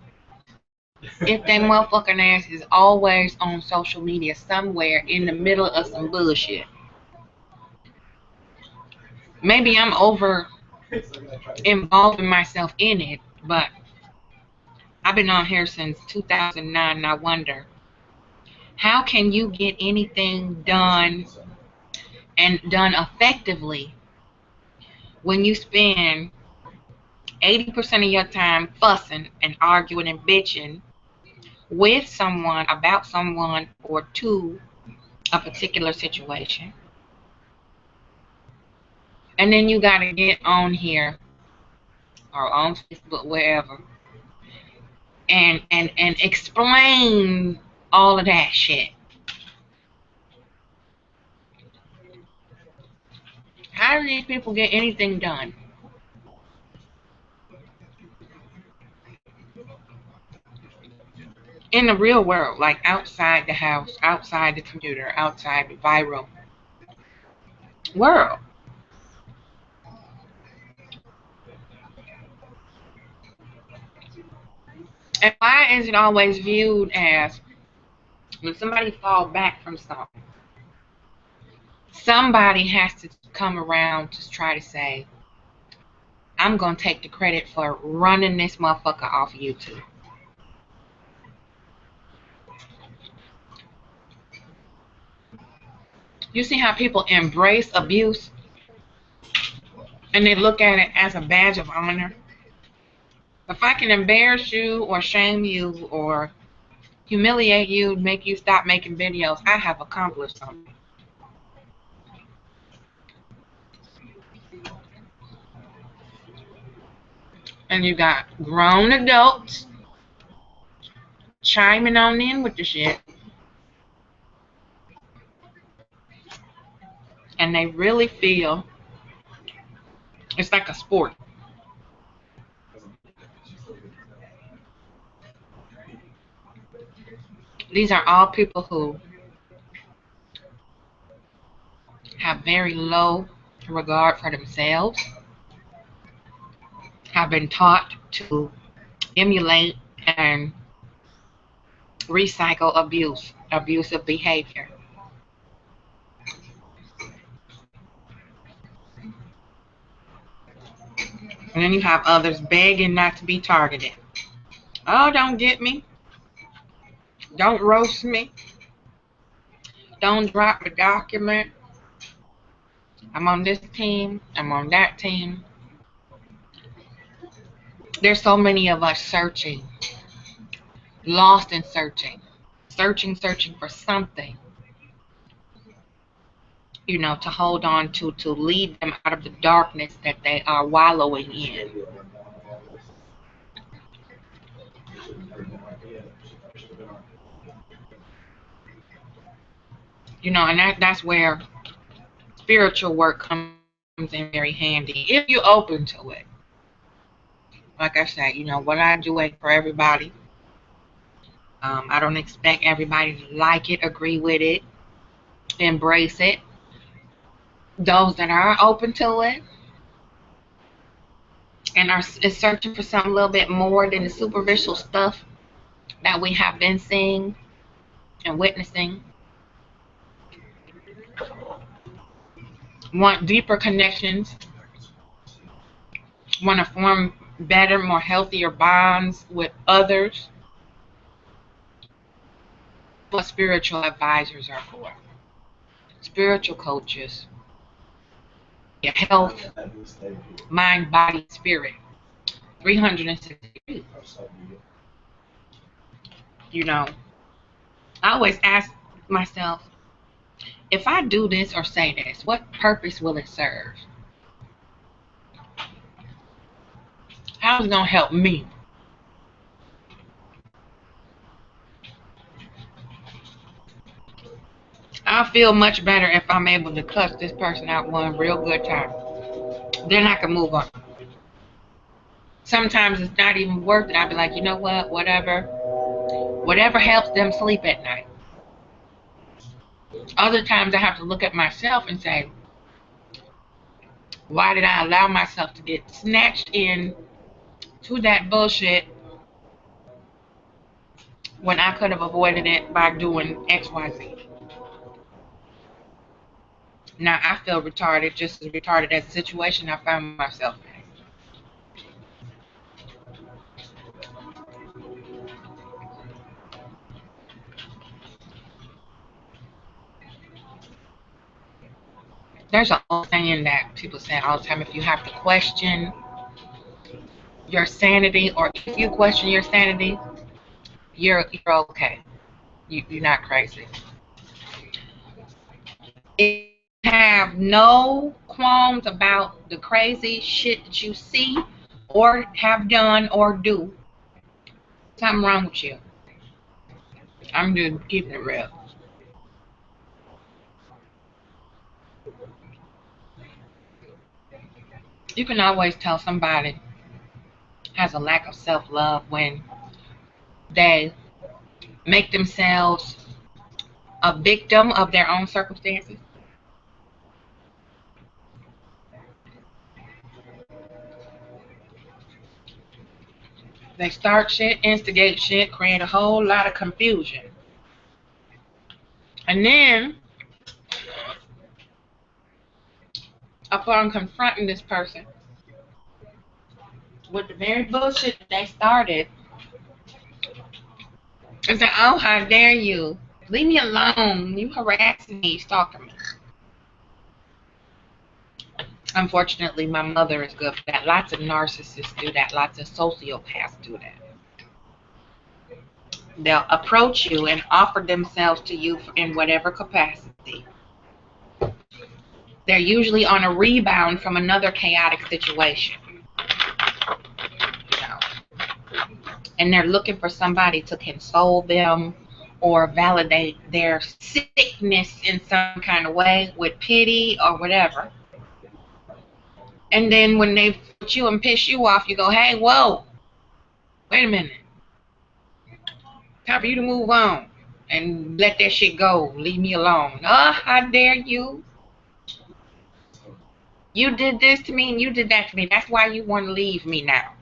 if they motherfucking ass is always on social media somewhere in the middle of some bullshit? Maybe I'm over involving myself in it, but I've been on here since 2009 and I wonder, how can you get anything done and done effectively when you spend 80% of your time fussing and arguing and bitching with someone about someone or to a particular situation? And then you got to get on here or on Facebook, wherever, and explain all of that shit. How do these people get anything done? In the real world, like outside the house, outside the computer, outside the viral world. And why is it always viewed as when somebody fall back from something, somebody has to come around to try to say, I'm going to take the credit for running this motherfucker off YouTube. You see how people embrace abuse and they look at it as a badge of honor? If I can embarrass you or shame you or humiliate you, make you stop making videos, I have accomplished something. And you got grown adults chiming on in with the shit. And they really feel it's like a sport. These are all people who have very low regard for themselves, have been taught to emulate and recycle abusive behavior. And then you have others begging not to be targeted. Oh, don't get me. Don't roast me. Don't drop the document. I'm on this team. I'm on that team. There's so many of us searching, lost in searching for something, to hold on to lead them out of the darkness that they are wallowing in. And that's where spiritual work comes in very handy if you're open to it. Like I said, what I do ain't for everybody. I don't expect everybody to like it, agree with it, embrace it. Those that are open to it and is searching for something a little bit more than the superficial stuff that we have been seeing and witnessing, want deeper connections, want to form better, more healthier bonds with others. What spiritual advisors are for. Spiritual coaches. Your health, mind, body, spirit. 360 degrees. I always ask myself, if I do this or say this, what purpose will it serve? How is it going to help me? I feel much better if I'm able to cuss this person out one real good time. Then I can move on. Sometimes it's not even worth it. I'll be like, you know what, whatever helps them sleep at night. Other times I have to look at myself and say, why did I allow myself to get snatched in to that bullshit when I could have avoided it by doing XYZ? Now I feel retarded, just as retarded as the situation I found myself in. There's an old saying that people say all the time, if you have to question your sanity, or if you question your sanity, you're okay. You're not crazy. If you have no qualms about the crazy shit that you see or have done or do, something wrong with you. I'm just keeping it real. You can always tell somebody has a lack of self-love when they make themselves a victim of their own circumstances. They start shit, instigate shit, create a whole lot of confusion. And then, upon confronting this person with the very bullshit that they started, and say, oh, how dare you? Leave me alone. You harassing me, stalking me. Unfortunately, my mother is good for that. Lots of narcissists do that. Lots of sociopaths do that. They'll approach you and offer themselves to you in whatever capacity. They're usually on a rebound from another chaotic situation. And they're looking for somebody to console them or validate their sickness in some kind of way with pity or whatever. And then when they put you and piss you off, you go, hey, whoa, wait a minute. Time for you to move on. and let that shit go. Leave me alone. How dare you? You did this to me and you did that to me. That's why you want to leave me now.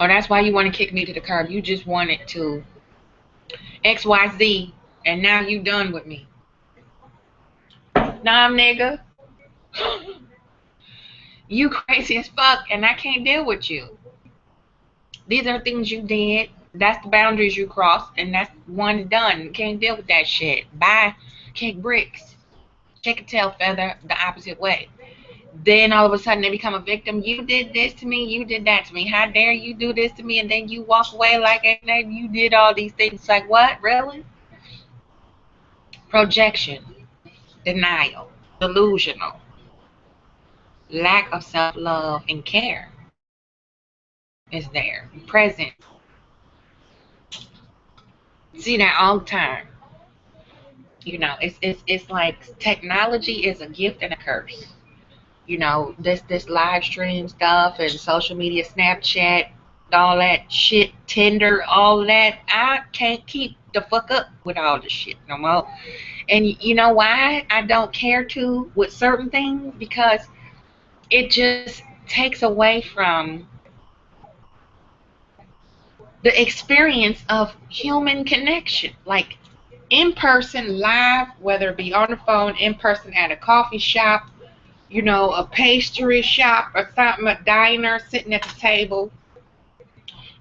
Or that's why you want to kick me to the curb. You just wanted to XYZ and now you done with me. Nah, nigga. You crazy as fuck and I can't deal with you. These are things you did. That's the boundaries you crossed, and that's one and done. Can't deal with that shit. Bye. Kick bricks. Shake a tail feather the opposite way. Then all of a sudden they become a victim. You did this to me. You did that to me. How dare you do this to me? And then you walk away like you did all these things. Like what? Really? Projection, denial, delusional, lack of self-love and care is there. Present. See that all the time. You know, it's like technology is a gift and a curse. You know, this live stream stuff and social media, Snapchat, all that shit, Tinder, all that. I can't keep the fuck up with all this shit no more. And you know why I don't care to with certain things? Because it just takes away from the experience of human connection. Like in person, live, whether it be on the phone, in person at a coffee shop, you know, a pastry shop or something, a diner, sitting at the table,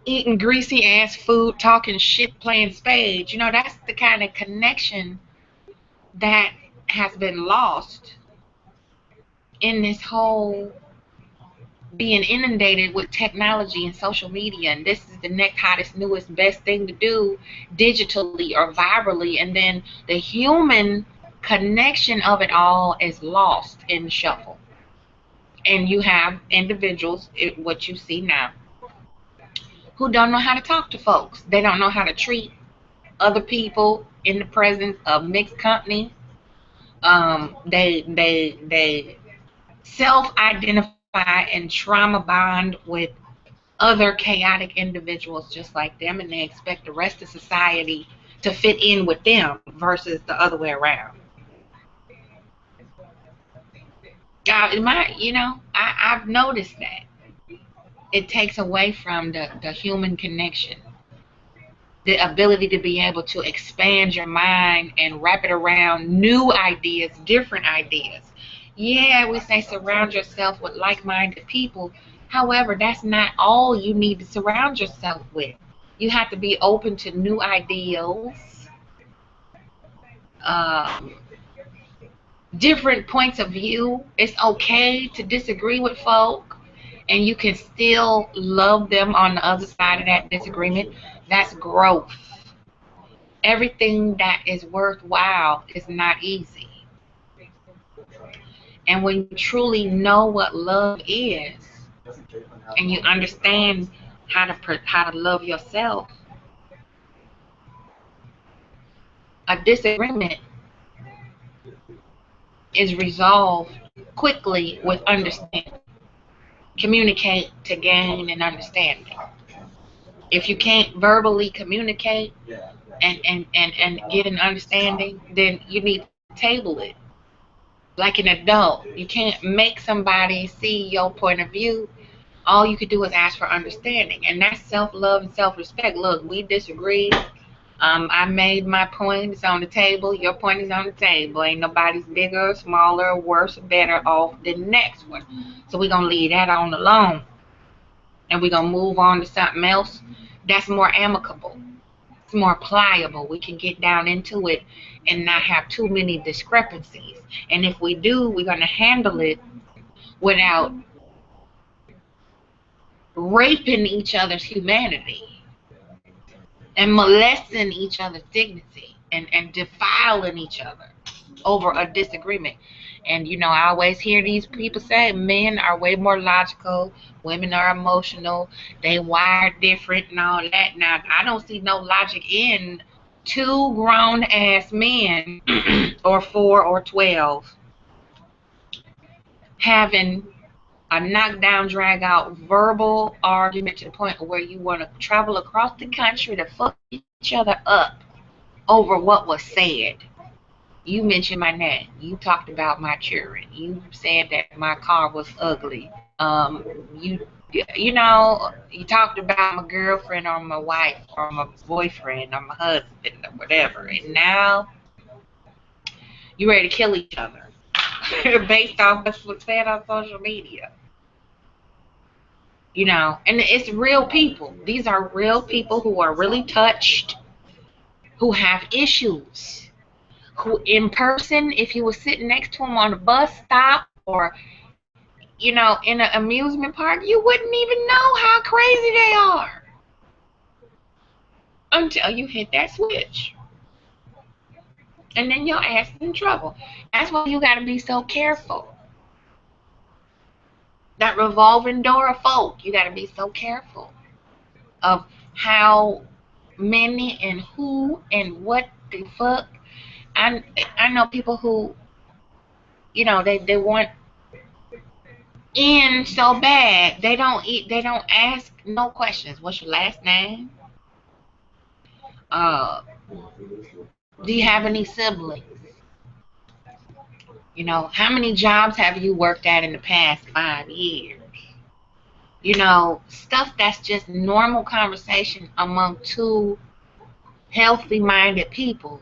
eating greasy ass food, talking shit, playing spades. You know, that's the kind of connection that has been lost in this whole being inundated with technology and social media. And this is the next hottest, newest, best thing to do digitally or virally. And then the human connection of it all is lost in the shuffle. And you have individuals, what you see now, who don't know how to talk to folks. They don't know how to treat other people in the presence of mixed company. They self-identify and trauma bond with other chaotic individuals just like them, and they expect the rest of society to fit in with them versus the other way around. I've noticed that it takes away from the human connection, the ability to be able to expand your mind and wrap it around new ideas, different ideas. Yeah, we say surround yourself with like-minded people. However, that's not all you need to surround yourself with. You have to be open to new ideals, um, different points of view. It's okay to disagree with folk, and you can still love them on the other side of that disagreement. That's growth. Everything that is worthwhile is not easy. And when you truly know what love is, and you understand how to love yourself, a disagreement is resolved quickly with understanding. Communicate to gain an understanding. If you can't verbally communicate and get an understanding, then you need to table it. Like an adult, you can't make somebody see your point of view. All you could do is ask for understanding, and that's self-love and self-respect. Look, we disagree. I made my point. It's on the table. Your point is on the table. Ain't nobody's bigger, smaller, worse, or better off than the next one. So we're going to leave that on alone. And we're going to move on to something else that's more amicable. It's more pliable. We can get down into it and not have too many discrepancies. And if we do, we're going to handle it without raping each other's humanity and molesting each other's dignity and defiling each other over a disagreement. And you know, I always hear these people say men are way more logical, women are emotional, they wire different and all that. Now, I don't see no logic in two grown ass men or 4 or 12 having a knockdown, drag out verbal argument to the point where you want to travel across the country to fuck each other up over what was said. You mentioned my name. You talked about my children. You said that my car was ugly. You you know, you talked about my girlfriend or my wife or my boyfriend or my husband or whatever. And now you're ready to kill each other based off what's said on social media. You know, and it's real people. These are real people who are really touched, who have issues, who in person, if you were sitting next to them on a bus stop or, you know, in an amusement park, you wouldn't even know how crazy they are until you hit that switch. And then your ass is in trouble. That's why you got to be so careful. That revolving door of folk, you got to be so careful of how many and who and what the fuck. I know people who, you know, they want in so bad they don't ask no questions. What's your last name? Uh, do you have any siblings? You know, how many jobs have you worked at in the past 5 years? You know, stuff that's just normal conversation among two healthy minded people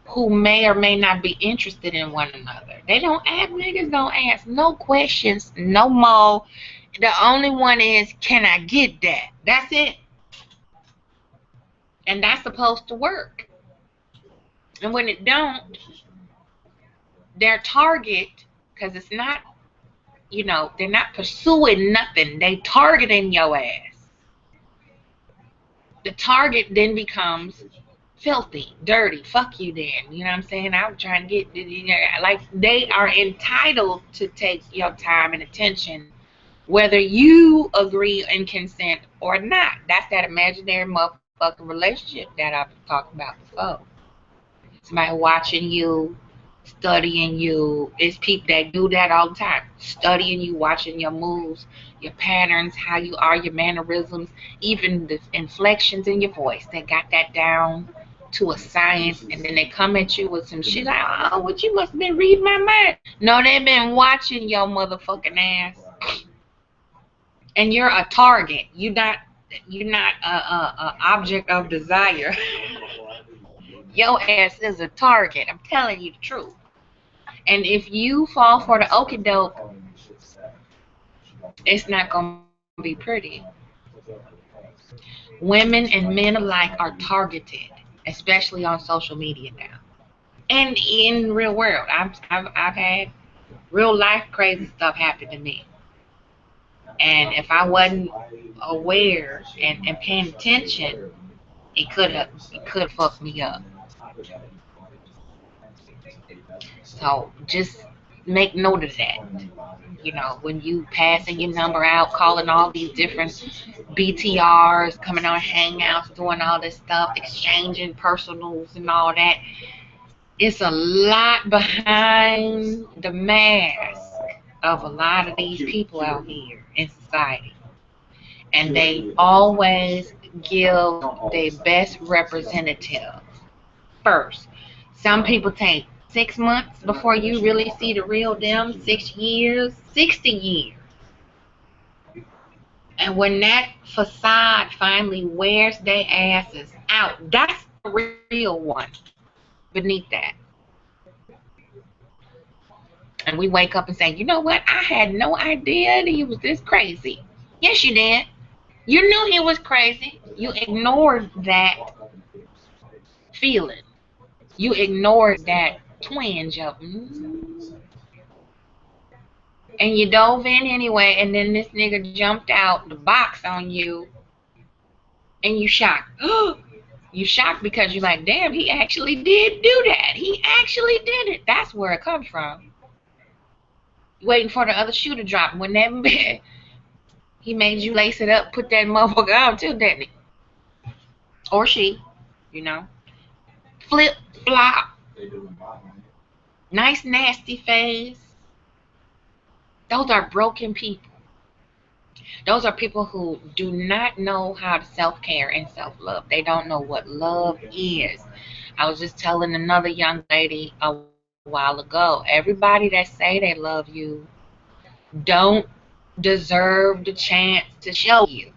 who may or may not be interested in one another. They don't ask, niggas don't ask no questions no more. The only one is, can I get that? That's it. And that's supposed to work. And when it don't, their target, because it's not, you know, they're not pursuing nothing. They targeting your ass. The target then becomes filthy, dirty. Fuck you then. You know what I'm saying? I'm trying to get, you know, like they are entitled to take your time and attention whether you agree and consent or not. That's that imaginary motherfucking relationship that I've talked about before. Somebody watching you, studying you. It's people that do that all the time. Studying you, watching your moves, your patterns, how you are, your mannerisms, even the inflections in your voice. They got that down to a science, and then they come at you with some shit like, oh, what, you must have been reading my mind. No, they've been watching your motherfucking ass. And you're a target. You're not a object of desire. Your ass is a target. I'm telling you the truth. And if you fall for the okie doke, it's not gonna be pretty. Women and men alike are targeted, especially on social media now, and in the real world. I've had real life crazy stuff happen to me. And if I wasn't aware and paying attention, it could fuck me up. So just make note of that. You know, when you passing your number out, calling all these different BTRs, coming on hangouts, doing all this stuff, exchanging personals and all that. It's a lot behind the mask of a lot of these people out here in society. And they always give their best representative first. Some people take 6 months before you really see the real them, 6 years, 60 years. And when that facade finally wears their asses out, that's the real one beneath that. And we wake up and say, you know what? I had no idea that he was this crazy. Yes, you did. You knew he was crazy. You ignored that feeling. You ignored that twinge of, and you dove in anyway, and then this nigga jumped out the box on you, and you shocked. You shocked because you're like, damn, he actually did do that. He actually did it. That's where it comes from. Waiting for the other shoe to drop. When that he made you lace it up, put that motherfucker on too, didn't he? Or she, you know. Flip, flop. Nice nasty face. Those are broken people. Those are people who do not know how to self-care and self-love. They don't know what love is. I was just telling another young lady a while ago, everybody that say they love you don't deserve the chance to show you.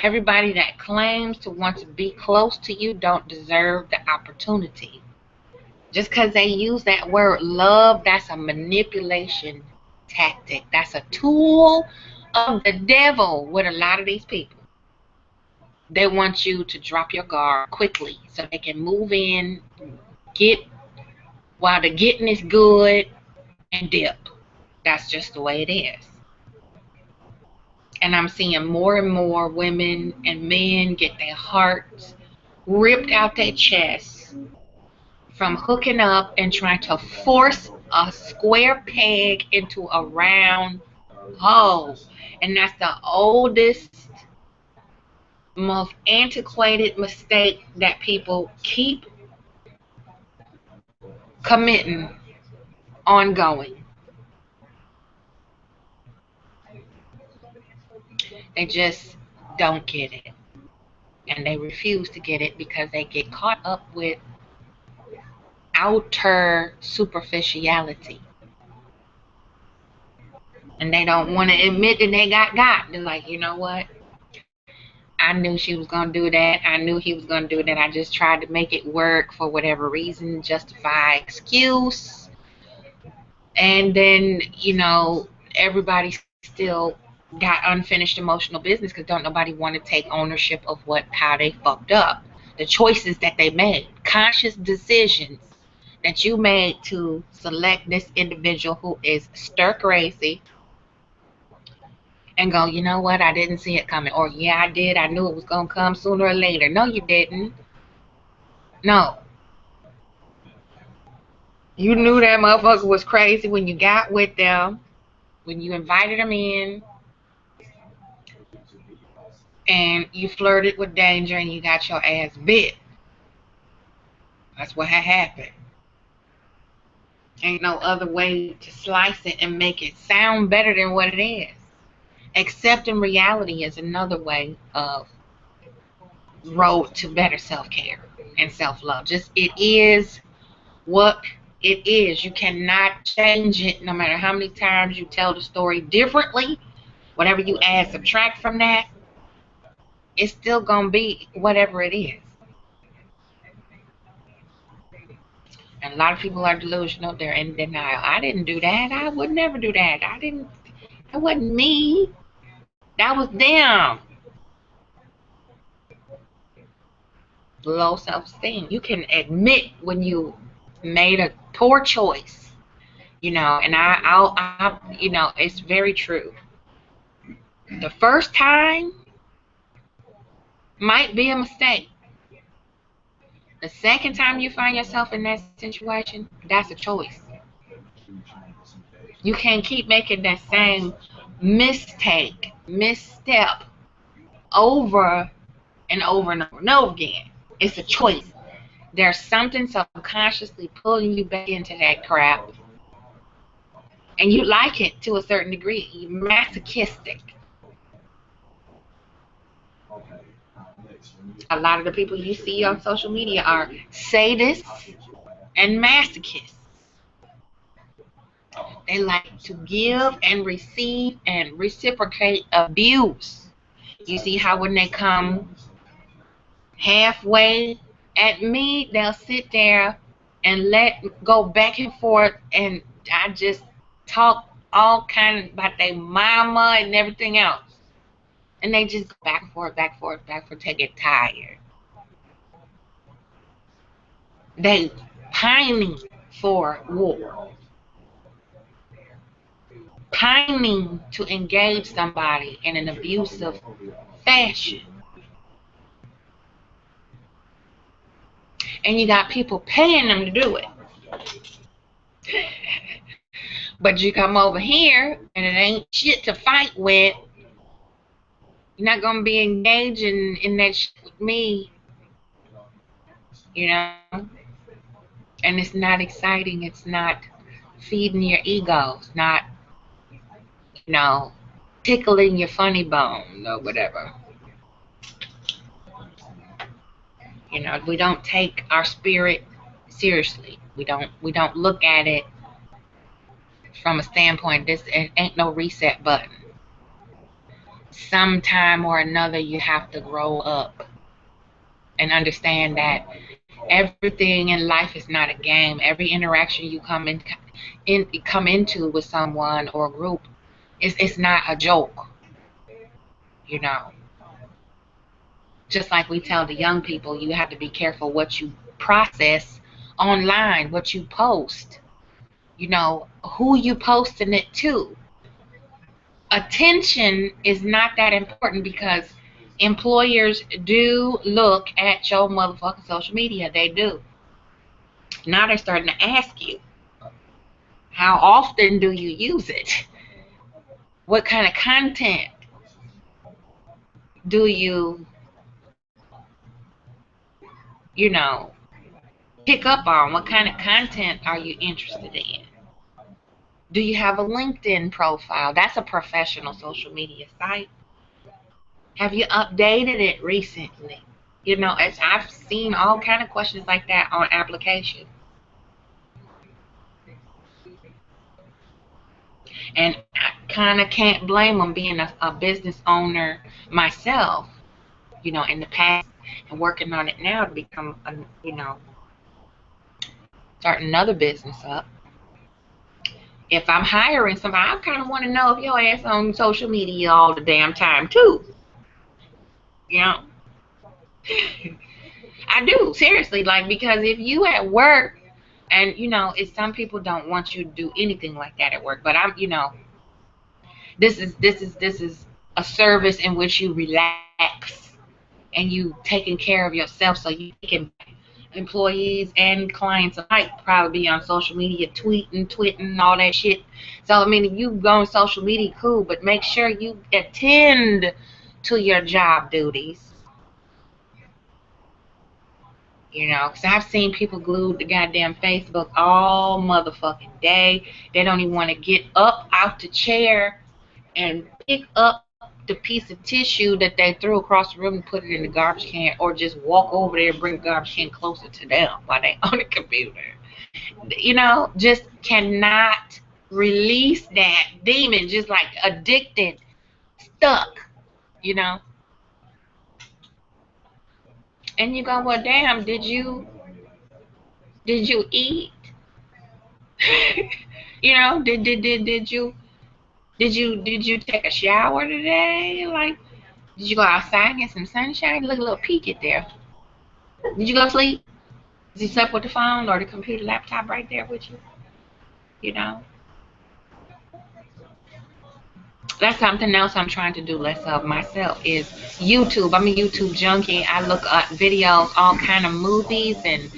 Everybody that claims to want to be close to you don't deserve the opportunity. Just because they use that word love, that's a manipulation tactic. That's a tool of the devil with a lot of these people. They want you to drop your guard quickly so they can move in, get while the getting is good, and dip. That's just the way it is. And I'm seeing more and more women and men get their hearts ripped out their chests from hooking up and trying to force a square peg into a round hole. And that's the oldest, most antiquated mistake that people keep committing ongoing. They just don't get it. And they refuse to get it because they get caught up with outer superficiality. And they don't want to admit that they got. They're like, you know what? I knew she was going to do that. I knew he was going to do that. I just tried to make it work for whatever reason, justify excuse. And then, everybody still got unfinished emotional business because don't nobody want to take ownership of how they fucked up. The choices that they made, conscious decisions that you made to select this individual who is stir crazy and go, you know what, I didn't see it coming. Or, yeah, I did. I knew it was going to come sooner or later. No, you didn't. No. You knew that motherfucker was crazy when you got with them, when you invited them in, and you flirted with danger and you got your ass bit. That's what had happened. Ain't no other way to slice it and make it sound better than what it is. Accepting reality is another way of road to better self-care and self-love. Just it is what it is. You cannot change it no matter how many times you tell the story differently. Whatever you add, subtract from that, it's still going to be whatever it is. And a lot of people are delusional. They're in denial. I didn't do that. I would never do that. That wasn't me. That was them. Low self-esteem. You can admit when you made a poor choice, and I it's very true. The first time might be a mistake. The second time you find yourself in that situation, that's a choice. You can't keep making that same misstep over and over and over and over again. It's a choice. There's something subconsciously pulling you back into that crap. And you like it to a certain degree. You're masochistic. A lot of the people you see on social media are sadists and masochists. They like to give and receive and reciprocate abuse. You see how when they come halfway at me, they'll sit there and go back and forth, and I just talk all kind about their mama and everything else. And they just go back and forth, they get tired. They pining for war. Pining to engage somebody in an abusive fashion. And you got people paying them to do it. But you come over here and it ain't shit to fight with. You're not going to be engaging in that shit with me. And it's not exciting. It's not feeding your egos, not, you know, tickling your funny bone or whatever. You know, we don't take our spirit seriously. We don't look at it from a standpoint, this ain't no reset button. Sometime or another you have to grow up and understand that everything in life is not a game. Every interaction you come into with someone or a group, it's not a joke. You know, just like we tell the young people, you have to be careful what you process online, what you post. You know, who you posting it to. Attention is not that important because employers do look at your motherfucking social media. They do. Now they're starting to ask you, how often do you use it? What kind of content do you, you know, pick up on? What kind of content are you interested in? Do you have a LinkedIn profile? That's a professional social media site. Have you updated it recently? You know, as I've seen all kind of questions like that on applications. And I kind of can't blame them, being a business owner myself, you know, in the past, and working on it now to become, you know, start another business up. If I'm hiring somebody, I kind of want to know if your ass on social media all the damn time too. You know, I do, seriously, like, because if you at work, and you know, it's some people don't want you to do anything like that at work, but I'm, you know, this is a service in which you relax and you taking care of yourself, so you can, employees and clients alike, probably be on social media tweeting all that shit. So I mean, if you go on social media, cool, but make sure you attend to your job duties. You know, because I've seen people glued to goddamn Facebook all motherfucking day. They don't even want to get up out the chair and pick up the piece of tissue that they threw across the room and put it in the garbage can, or just walk over there and bring the garbage can closer to them while they on the computer. You know, just cannot release that demon, just like addicted, stuck, you know. And you go, well, damn, did you eat? You know, did you take a shower today? Like, did you go outside and get some sunshine? Look a little peek at there. Did you go to sleep? Did you sleep with the phone or the computer laptop right there with you? You know? That's something else I'm trying to do less of myself, is YouTube. I'm a YouTube junkie. I look at videos, all kind of movies, and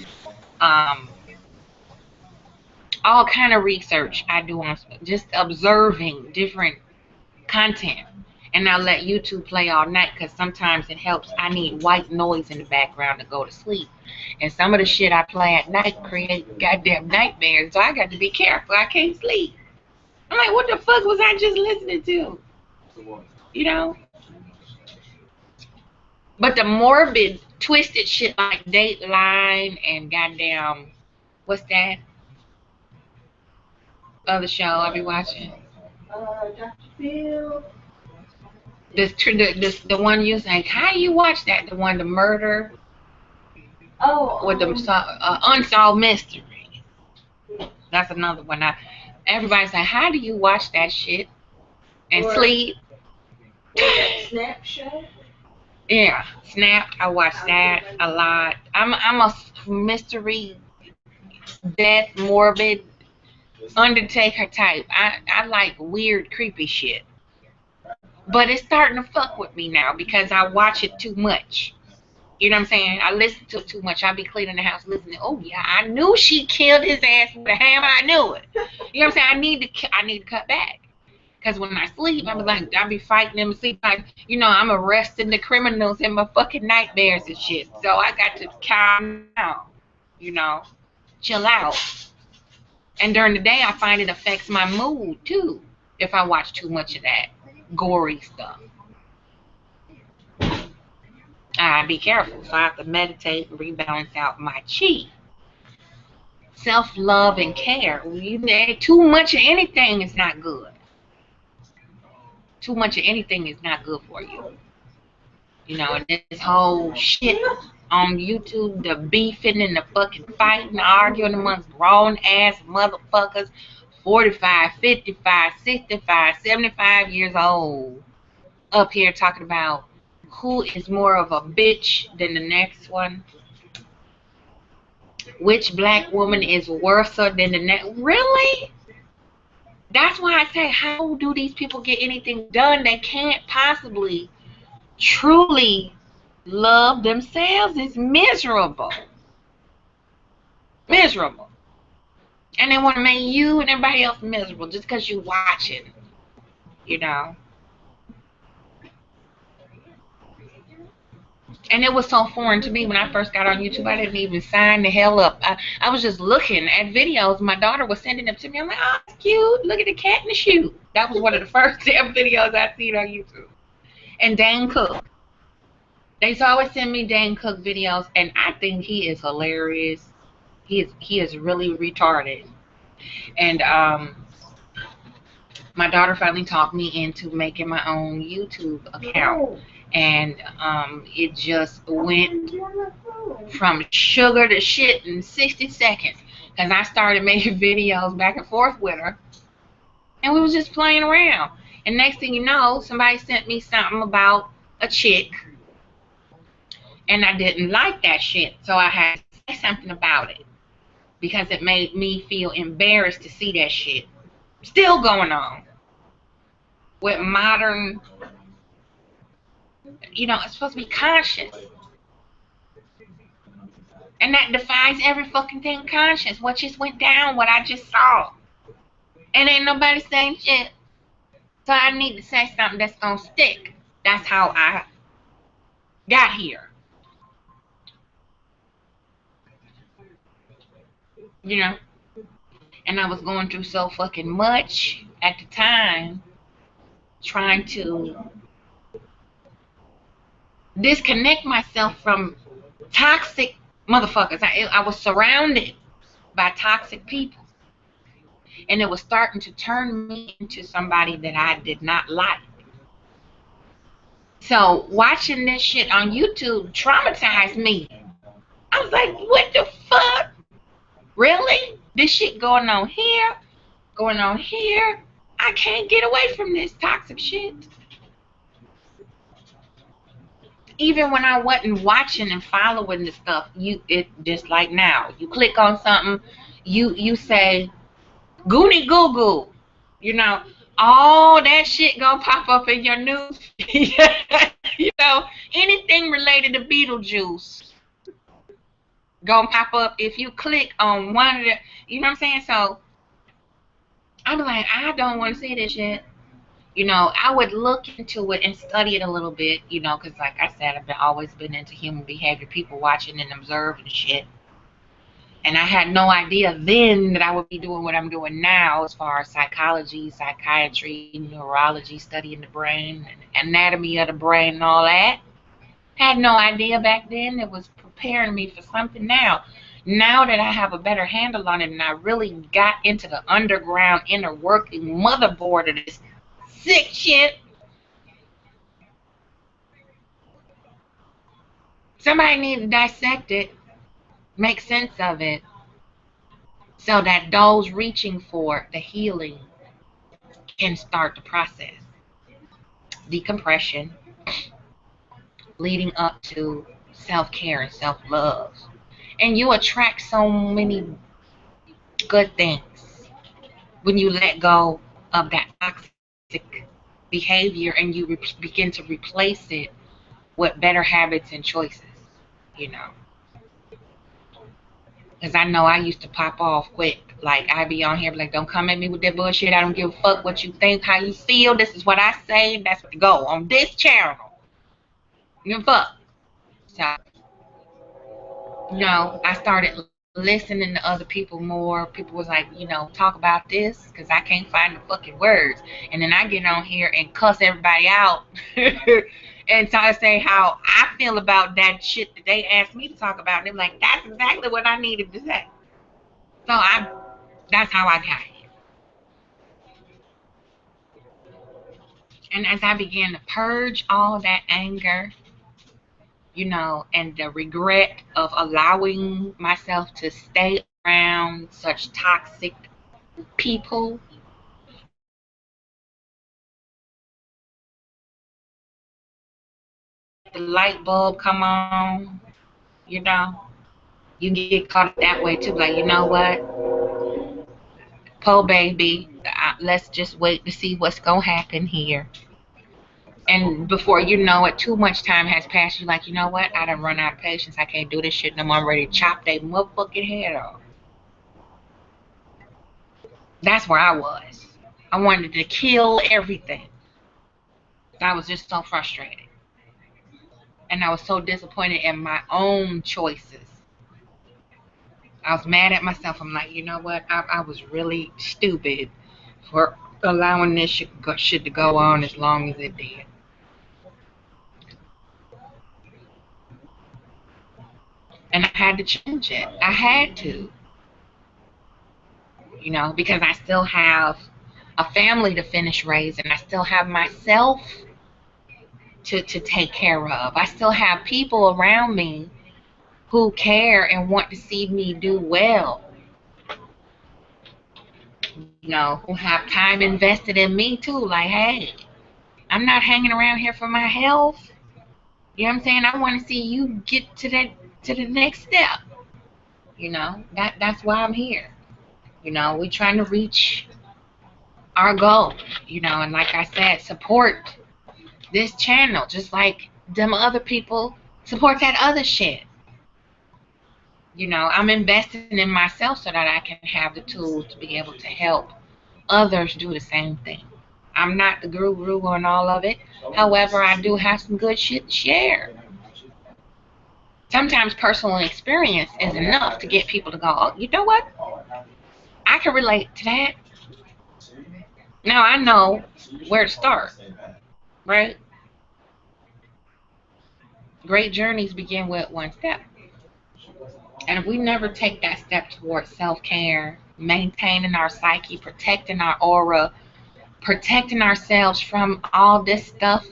all kind of research I do on just observing different content. And I let YouTube play all night because sometimes it helps. I need white noise in the background to go to sleep. And some of the shit I play at night create goddamn nightmares, so I got to be careful. I can't sleep. I'm like, what the fuck was I just listening to? You know? But the morbid, twisted shit like Dateline and goddamn, what's that other show I be watching? Dr. Phil. The one you say, how do you watch that? The one, the murder. Oh. With the unsolved mystery. That's another one. Everybody's like, how do you watch that shit and sleep? Snapshot. Yeah, Snapped. I watch that a lot. I'm a mystery, death, morbid, Undertaker type. I like weird, creepy shit. But it's starting to fuck with me now because I watch it too much. You know what I'm saying? I listen to it too much. I'll be cleaning the house listening. Oh yeah, I knew she killed his ass with a hammer. I knew it. You know what I'm saying? I need to cut back. Because when I sleep, I be fighting them to sleep. Like, you know, I'm arresting the criminals in my fucking nightmares and shit. So I got to calm down. You know, chill out. And during the day, I find it affects my mood too if I watch too much of that gory stuff. I be careful, so I have to meditate and rebalance out my chi. Self-love and care. Too much of anything is not good. Too much of anything is not good for you. You know, and this whole shit on YouTube, the beefing and the fucking fighting, arguing amongst grown ass motherfuckers, 45, 55, 65, 75 years old, up here talking about who is more of a bitch than the next one. Which black woman is worse than the next? Really? That's why I say, how do these people get anything done? They can't possibly truly love themselves. It's miserable. Miserable. And they want to make you and everybody else miserable just because you're watching, you know. And it was so foreign to me when I first got on YouTube. I didn't even sign the hell up. I was just looking at videos. My daughter was sending them to me. I'm like, oh, it's cute. Look at the cat in the shoe. That was one of the first damn videos I seen on YouTube. And Dane Cook. They always send me Dane Cook videos, and I think he is hilarious. He is really retarded. And my daughter finally talked me into making my own YouTube account. And it just went from sugar to shit in 60 seconds. Because I started making videos back and forth with her. And we was just playing around. And next thing you know, somebody sent me something about a chick. And I didn't like that shit. So I had to say something about it. Because it made me feel embarrassed to see that shit still going on. With modern, you know, it's supposed to be conscious. And that defies every fucking thing conscious. What just went down, what I just saw. And ain't nobody saying shit. So I need to say something that's gonna stick. That's how I got here. You know? And I was going through so fucking much at the time, trying to disconnect myself from toxic motherfuckers. I was surrounded by toxic people. And it was starting to turn me into somebody that I did not like. So watching this shit on YouTube traumatized me. I was like, what the fuck? Really? This shit going on here? Going on here? I can't get away from this toxic shit. Even when I wasn't watching and following the stuff, it just like now. You click on something, you say, Goonie Goo Goo. You know, all that shit gonna pop up in your news. You know, anything related to Beetlejuice gonna pop up if you click on one of the, you know what I'm saying? So I'm like, I don't want to see this shit. You know, I would look into it and study it a little bit, you know, because like I said, I've always been into human behavior, people watching and observing shit. And I had no idea then that I would be doing what I'm doing now as far as psychology, psychiatry, neurology, studying the brain, anatomy of the brain and all that. Had no idea back then. It was preparing me for something now. Now that I have a better handle on it and I really got into the underground inner working motherboard of this sick shit, somebody needs to dissect it, make sense of it, so that those reaching for the healing can start the process. Decompression, leading up to self-care and self-love. And you attract so many good things when you let go of that toxic behavior and you begin to replace it with better habits and choices, you know. Because I know I used to pop off quick. Like, I be on here like, don't come at me with that bullshit. I don't give a fuck what you think, how you feel. This is what I say. That's what go on this channel. You give a fuck. So, you know, I started listening to other people more. People was like, talk about this because I can't find the fucking words. And then I get on here and cuss everybody out and try to say how I feel about that shit that they asked me to talk about. And they're like, that's exactly what I needed to say. So that's how I got here. And as I began to purge all that anger, and the regret of allowing myself to stay around such toxic people, the light bulb come on, you know, you get caught that way too. Like, you know what? Po baby, let's just wait to see what's going to happen here. And before you know it, too much time has passed. You're like, you know what? I done run out of patience. I can't do this shit no more. I'm ready to chop that motherfucking head off. That's where I was. I wanted to kill everything. I was just so frustrated. And I was so disappointed in my own choices. I was mad at myself. I'm like, you know what? I was really stupid for allowing this shit to go on as long as it did. And I had to change it. I had to. Because I still have a family to finish raising. I still have myself to take care of. I still have people around me who care and want to see me do well. Who have time invested in me too. Like, hey, I'm not hanging around here for my health. You know what I'm saying? I want to see you get to the next step. That's why I'm here. We're trying to reach our goal. And like I said, support this channel just like them other people support that other shit. I'm investing in myself so that I can have the tools to be able to help others do the same thing. I'm not the guru on all of it. However, I do have some good shit to share. Sometimes personal experience is enough to get people to go, oh, you know what? I can relate to that. Now I know where to start, right? Great journeys begin with one step. And if we never take that step towards self-care, maintaining our psyche, protecting our aura, protecting ourselves from all this stuff,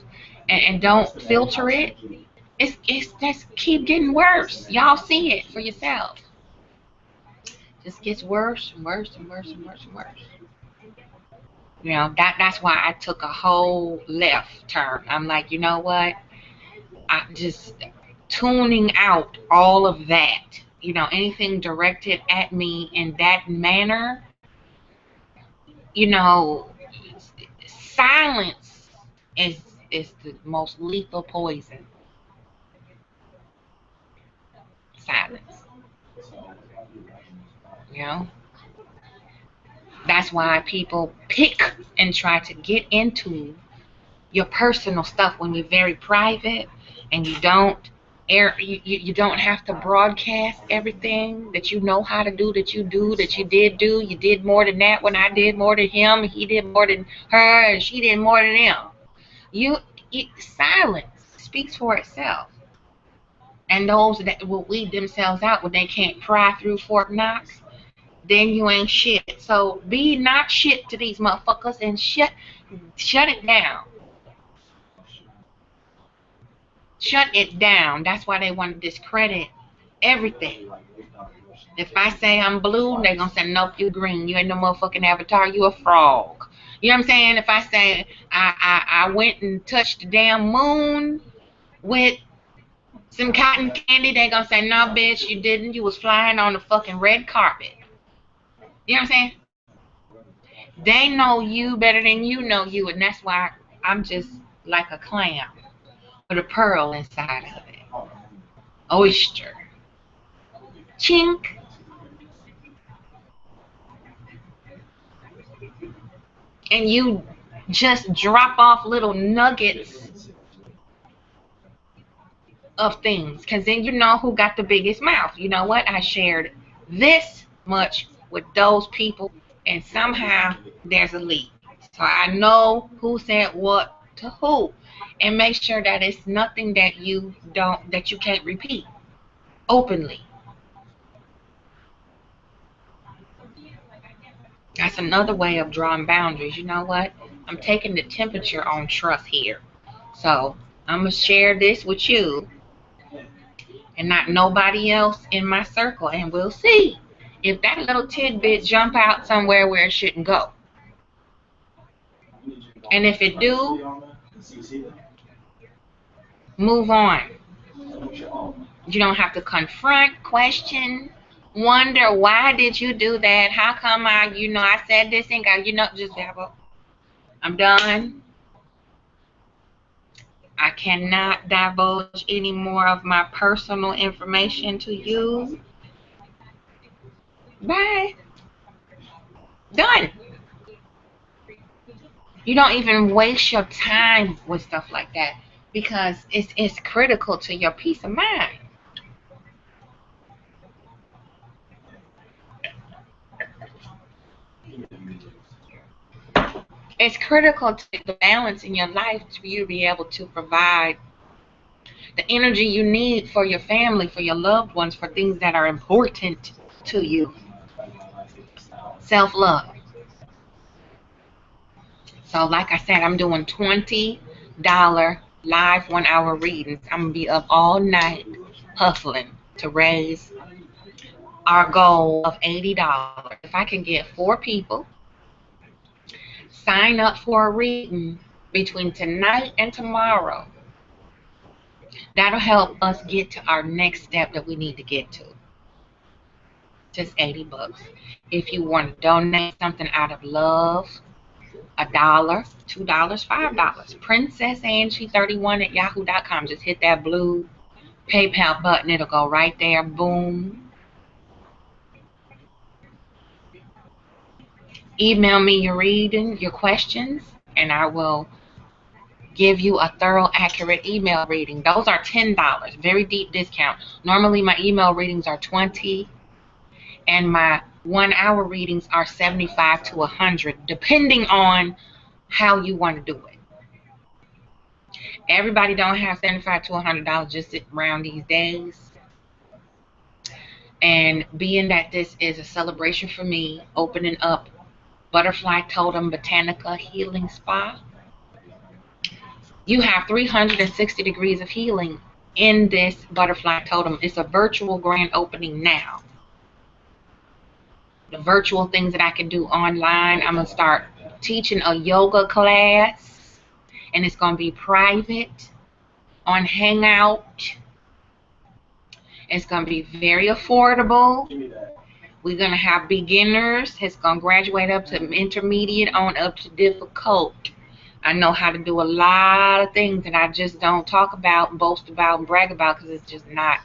and don't filter it, it's just keep getting worse. Y'all see it for yourself. Just gets worse and worse and worse and worse and worse. That's why I took a whole left turn. I'm like, you know what? I just tuning out all of that. Anything directed at me in that manner, silence is the most lethal poison. Silence. That's why people pick and try to get into your personal stuff when you're very private and you don't you don't have to broadcast everything that you know how to do, that you do. You did more than that when I did more than him, he did more than her, and she did more than him. Silence speaks for itself. And those that will weed themselves out when they can't pry through Fort Knox, then you ain't shit. So be not shit to these motherfuckers and shut it down. Shut it down. That's why they want to discredit everything. If I say I'm blue, they're going to say, nope, you green. You ain't no motherfucking avatar. You a frog. You know what I'm saying? If I say I went and touched the damn moon with some cotton candy, they're going to say, no, bitch, you didn't. You was flying on the fucking red carpet. You know what I'm saying? They know you better than you know you, and that's why I'm just like a clam with a pearl inside of it. Oyster. Chink. And you just drop off little nuggets of things, because then you know who got the biggest mouth. You know what? I shared this much with those people, and somehow there's a leak. So I know who said what to who, and make sure that it's nothing that you can't repeat openly. That's another way of drawing boundaries. You know what? I'm taking the temperature on trust here. So I'm going to share this with you and not nobody else in my circle. And we'll see if that little tidbit jump out somewhere where it shouldn't go. And if it do, move on. You don't have to confront, question, wonder, why did you do that? How come I said this and just dabble. I'm done. I cannot divulge any more of my personal information to you. Bye. Done. You don't even waste your time with stuff like that because it's critical to your peace of mind. It's critical to the balance in your life for you to be able to provide the energy you need for your family, for your loved ones, for things that are important to you. Self-love. So like I said, I'm doing $20 live 1-hour readings. I'm going to be up all night hustling to raise our goal of $80. If I can get 4 people sign up for a reading between tonight and tomorrow, that'll help us get to our next step that we need to get to. Just $80. If you want to donate something out of love, $1, $2, $5. Princess Angie 31 at yahoo.com. Just hit that blue PayPal button. It'll go right there. Boom. Email me your reading, your questions, and I will give you a thorough, accurate email reading. Those are $10. Very deep discount. Normally my email readings are $20, and my 1-hour readings are $75 to $100, depending on how you want to do it. Everybody don't have $75 to $100 just around these days. And being that this is a celebration for me, opening up Butterfly Totem Botanica Healing Spa, you have 360 degrees of healing in this Butterfly Totem. It's a virtual grand opening now. The virtual things that I can do online, I'm going to start teaching a yoga class, and it's going to be private on Hangout. It's going to be very affordable. We're going to have beginners. It's going to graduate up to intermediate on up to difficult. I know how to do a lot of things that I just don't talk about, boast about, and brag about because it's just not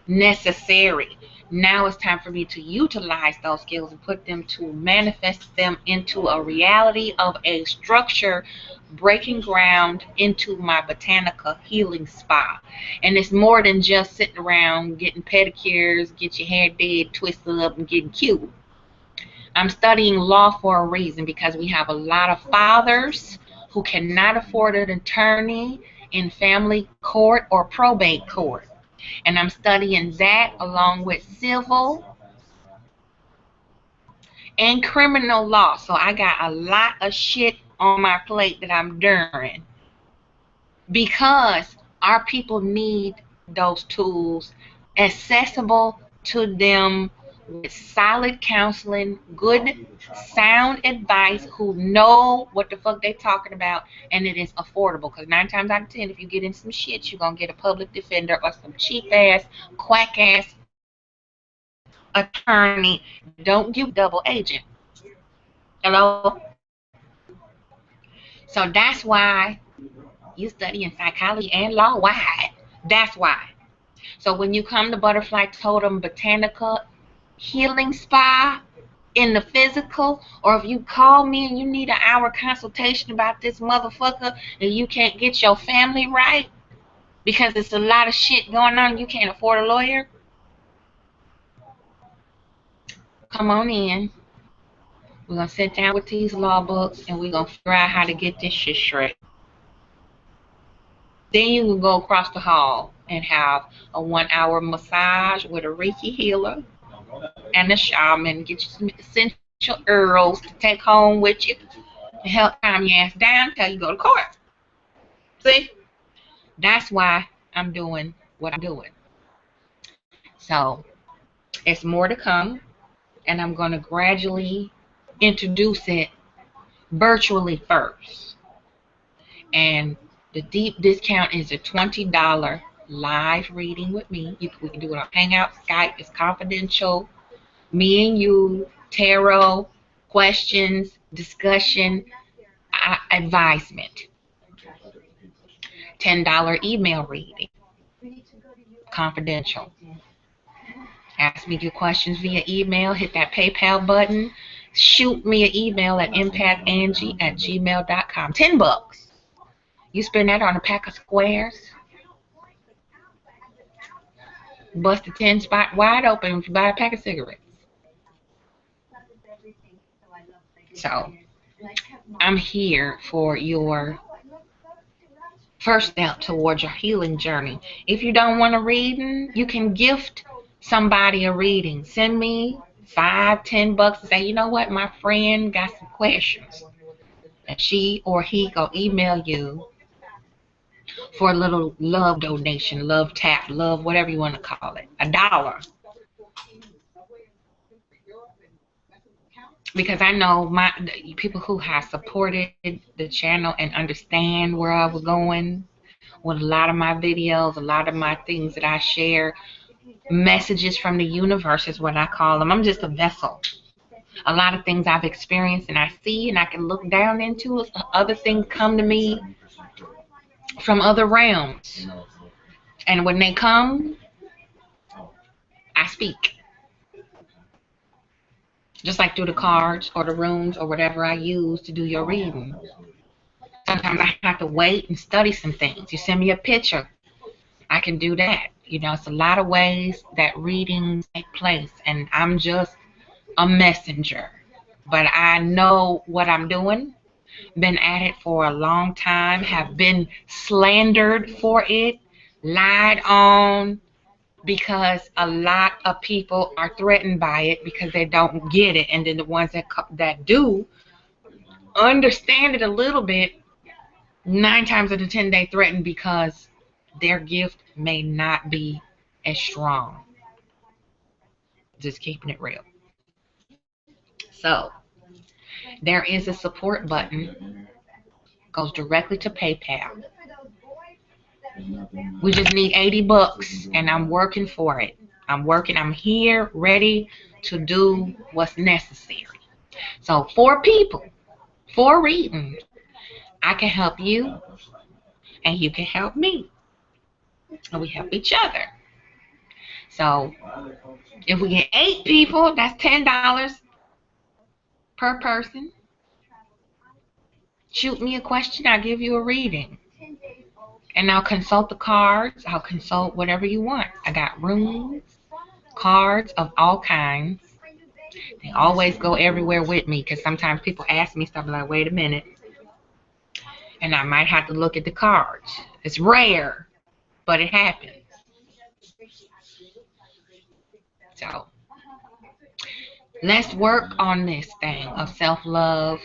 necessary. Now it's time for me to utilize those skills and put them to manifest them into a reality of a structure, breaking ground into my Botanica Healing Spa. And it's more than just sitting around getting pedicures, get your hair did, twisted up, and getting cute. I'm studying law for a reason because we have a lot of fathers who cannot afford an attorney in family court or probate court. And I'm studying that along with civil and criminal law. So I got a lot of shit on my plate that I'm doing because our people need those tools accessible to them with solid counseling, good sound advice, who know what the fuck they talking about, and it is affordable. Because 9 times out of 10, if you get in some shit, you're gonna get a public defender or some cheap ass, quack ass attorney. Don't give double agent. Hello? So that's why you study in psychology and law. Why? That's why. So when you come to Butterfly Totem Botanica Healing Spa in the physical, or if you call me and you need an hour consultation about this motherfucker and you can't get your family right because it's a lot of shit going on, you can't afford a lawyer, come on in. We're going to sit down with these law books and we're going to figure out how to get this shit straight. Then you can go across the hall and have a 1-hour massage with a Reiki healer and a shaman. Get you some essential herbs to take home with you to help calm your ass down until you go to court. See? That's why I'm doing what I'm doing. So, it's more to come, and I'm going to gradually introduce it virtually first. And the deep discount is a $20 live reading with me. We can do it on Hangout, Skype. It's confidential. Me and you, tarot, questions, discussion, advisement. $10 email reading, confidential. Ask me your questions via email. Hit that PayPal button. Shoot me an email at empathangie@gmail.com. $10. You spend that on a pack of squares. Bust the 10 spot wide open if you buy a pack of cigarettes. So, I'm here for your first step towards your healing journey. If you don't want a reading, you can gift somebody a reading. Send me $5-10 and say, you know what, my friend got some questions. And she or he go email you for a little love donation, love tap, love, whatever you want to call it, $1. Because I know the people who have supported the channel and understand where I was going with a lot of my videos, a lot of my things that I share, messages from the universe is what I call them. I'm just a vessel. A lot of things I've experienced and I see and I can look down into it. Other things come to me from other realms. And when they come, I speak. Just like through the cards or the runes or whatever I use to do your reading. Sometimes I have to wait and study some things. You send me a picture, I can do that. You know, it's a lot of ways that readings take place, and I'm just a messenger. But I know what I'm doing, been at it for a long time, have been slandered for it, lied on, because a lot of people are threatened by it because they don't get it. And then the ones that do understand it a little bit, 9 times out of 10 they threaten because their gift may not be as strong. Just keeping it real. So there is a support button, goes directly to PayPal. We just need $80 and I'm working for it. I'm here ready to do what's necessary. So 4 people, 4 readings. I can help you and you can help me. And we help each other. So if we get 8 people, that's $10 per person. Shoot me a question, I'll give you a reading. And I'll consult the cards. I'll consult whatever you want. I got runes, cards of all kinds. They always go everywhere with me because sometimes people ask me stuff like, wait a minute. And I might have to look at the cards. It's rare, but it happens. So let's work on this thing of self-love.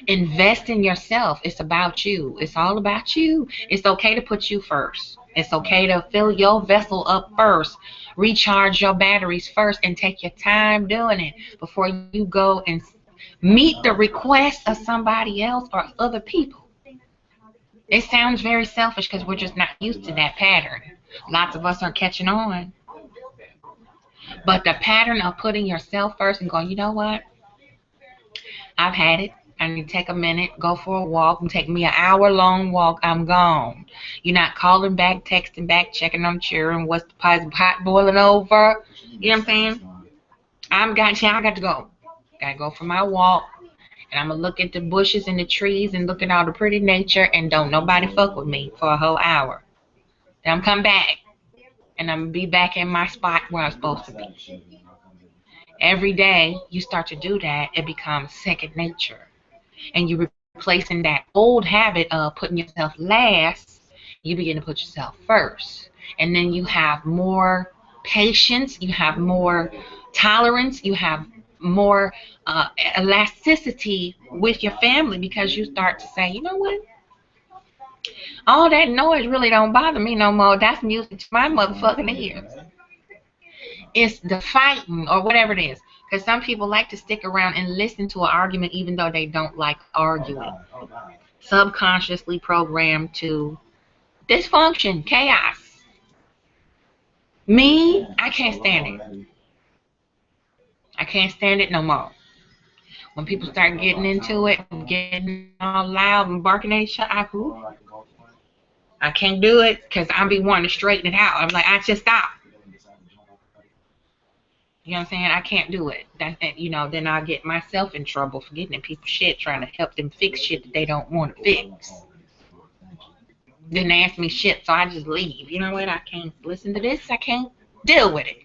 Invest in yourself. It's about you. It's all about you. It's okay to put you first. It's okay to fill your vessel up first. Recharge your batteries first and take your time doing it before you go and meet the request of somebody else or other people. It sounds very selfish because we're just not used to that pattern. Lots of us aren't catching on. But the pattern of putting yourself first and going, you know what? I've had it. I need to take a minute, go for a walk, and take me an hour-long walk. I'm gone. You're not calling back, texting back, checking on children. What's the pot boiling over? You know what I'm saying? I got to go. Got to go for my walk. And I'm going to look at the bushes and the trees and look at all the pretty nature and don't nobody fuck with me for a whole hour. Then I'm come back. And I'm going to be back in my spot where I'm supposed to be. Every day you start to do that, it becomes second nature. And you're replacing that old habit of putting yourself last, you begin to put yourself first. And then you have more patience, you have more tolerance, you have more elasticity with your family, because you start to say, you know what? All that noise really don't bother me no more. That's music to my motherfucking ears. It's the fighting or whatever it is. Because some people like to stick around and listen to an argument even though they don't like arguing. Subconsciously programmed to dysfunction, chaos. Me, I can't stand it. I can't stand it no more. When people start getting into it, getting all loud and barking at each other, I can't do it because I be wanting to straighten it out. I'm like, I just stop. You know what I'm saying? I can't do it. Then I'll get myself in trouble for getting in people's shit, trying to help them fix shit that they don't want to fix. Then they ask me shit, so I just leave. You know what? I can't listen to this. I can't deal with it.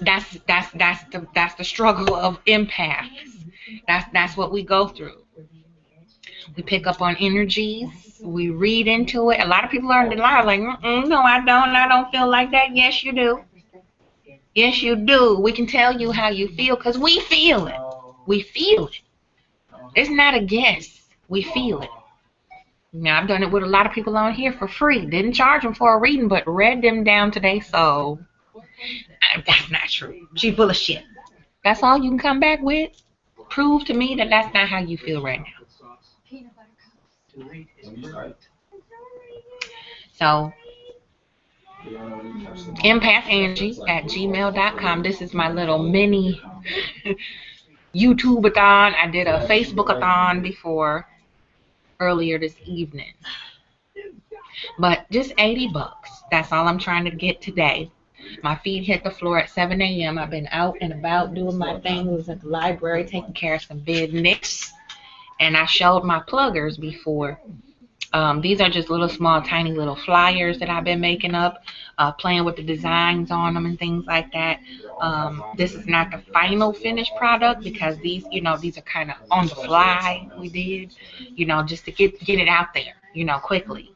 That's the struggle of empaths. That's what we go through. We pick up on energies. We read into it. A lot of people are like, no, I don't. I don't feel like that. Yes, you do. Yes, you do. We can tell you how you feel because we feel it. We feel it. It's not a guess. We feel it. Now, I've done it with a lot of people on here for free. Didn't charge them for a reading, but read them down to their soul. That's not true. She full of shit. That's all you can come back with? Prove to me that that's not how you feel right now. So, empathangie@gmail.com. This is my little mini YouTube-a-thon. I did a Facebook-a-thon before, earlier this evening. But just $80. That's all I'm trying to get today. My feet hit the floor at 7 a.m. I've been out and about doing my thing. I was at the library taking care of some business. And I showed my pluggers before. These are just little small, tiny little flyers that I've been making up, playing with the designs on them and things like that. This is not the final finished product because these are kind of on the fly. We did, just to get it out there, quickly.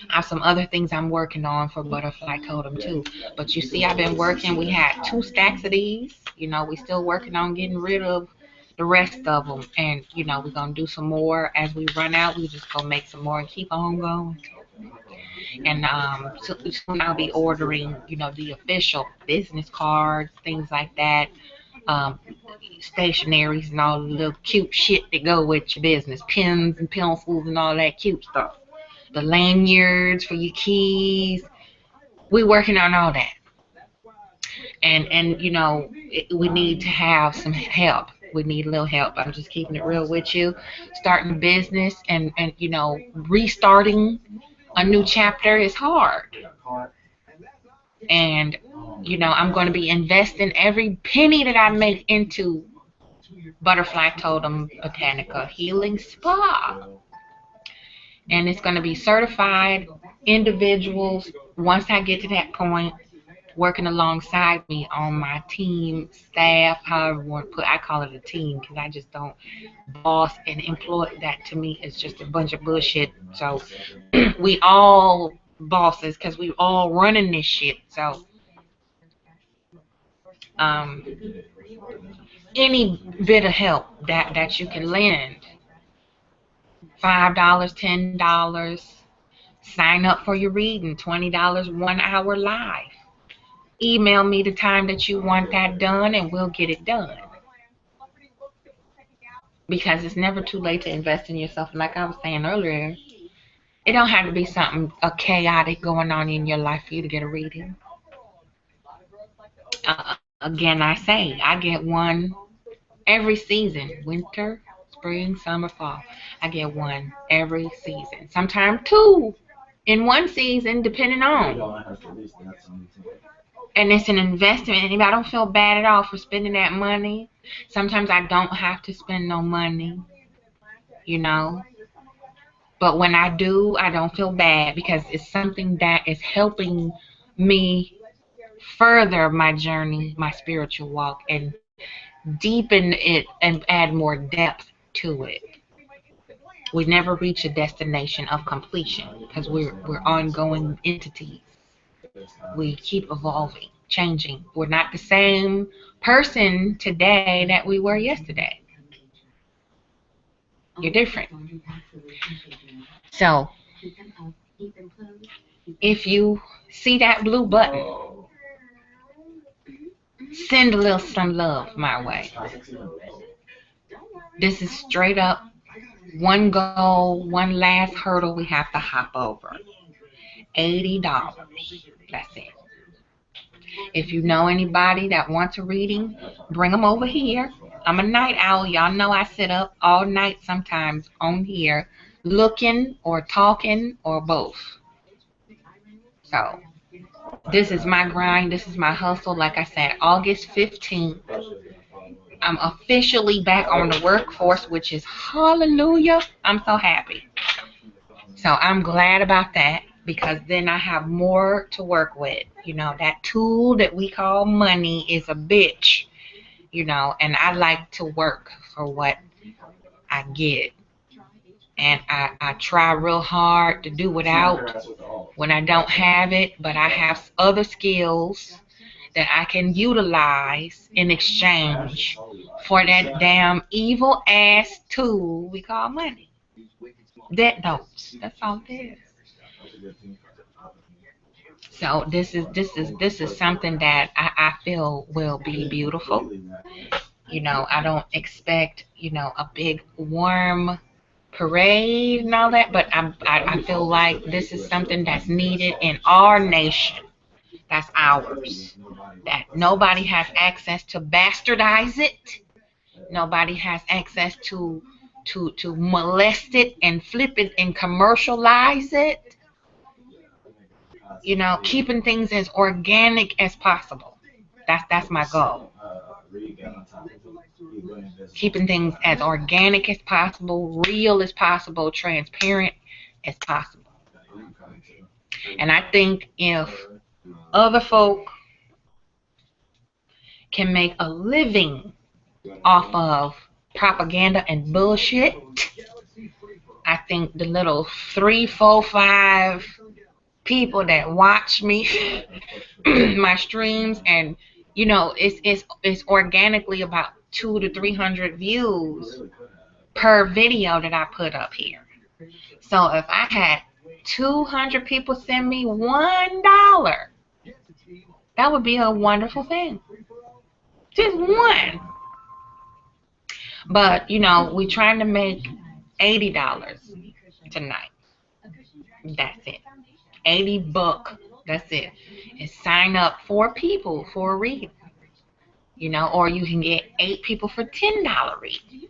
I have some other things I'm working on for Butterfly Totem too. But you see, I've been working. We had 2 stacks of these. We still working on getting rid of the rest of them. And, we're going to do some more. As we run out, we just going to make some more and keep on going. And soon I'll be ordering, the official business cards, things like that. Stationaries and all the little cute shit that go with your business. Pens and pencils and all that cute stuff. The lanyards for your keys. We're working on all that. And we need to have some help. We need a little help. I'm just keeping it real with you. Starting a business and restarting a new chapter is hard. And I'm going to be investing every penny that I make into Butterfly Totem Botanica Healing Spa. And it's going to be certified individuals, once I get to that point, working alongside me on my team, staff, however you want to put. I call it a team because I just don't boss and employ. That to me is just a bunch of bullshit. So we all bosses because we all running this shit. So any bit of help that you can lend, $5, $10, sign up for your reading, $20, 1 hour live. Email me the time that you want that done and we'll get it done. Because it's never too late to invest in yourself. And like I was saying earlier, it don't have to be something chaotic going on in your life for you to get a reading. Again, I say, I get one every season. Winter, spring, summer, fall. I get one every season. Sometimes 2 in one season, depending on. And it's an investment. And I don't feel bad at all for spending that money. Sometimes I don't have to spend no money, But when I do, I don't feel bad because it's something that is helping me further my journey, my spiritual walk, and deepen it and add more depth to it. We never reach a destination of completion because we're ongoing entities. We keep evolving, changing. We're not the same person today that we were yesterday. You're different. So if you see that blue button, send a little some love my way. This is straight up one goal, one last hurdle we have to hop over. $80. That's it. If you know anybody that wants a reading, bring them over here. I'm a night owl. Y'all know I sit up all night sometimes on here looking or talking or both. So this is my grind. This is my hustle. Like I said, August 15th, I'm officially back on the workforce, which is hallelujah. I'm so happy. So I'm glad about that because then I have more to work with. You know, that tool that we call money is a bitch, you know, and I like to work for what I get. And I try real hard to do without when I don't have it, but I have other skills that I can utilize in exchange for that damn evil ass tool we call money. Debt notes. That's all it is. So this is something that I feel will be beautiful. You know, I don't expect, you know, a big warm parade and all that, but I feel like this is something that's needed in our nation. That's ours. That nobody has access to bastardize it. Nobody has access to molest it and flip it and commercialize it. You know, keeping things as organic as possible. That's my goal. Keeping things as organic as possible, real as possible, transparent as possible. And I think if other folk can make a living off of propaganda and bullshit, I think the little 3, 4, 5 people that watch me, my streams, and you know, it's organically about 200 to 300 views per video that I put up here. So if I had 200 people send me $1, that would be a wonderful thing. Just one. But you know, we're trying to make $80 tonight. That's it. $80. That's it. And sign up 4 people for a reading. You know, or you can get 8 people for $10 reading.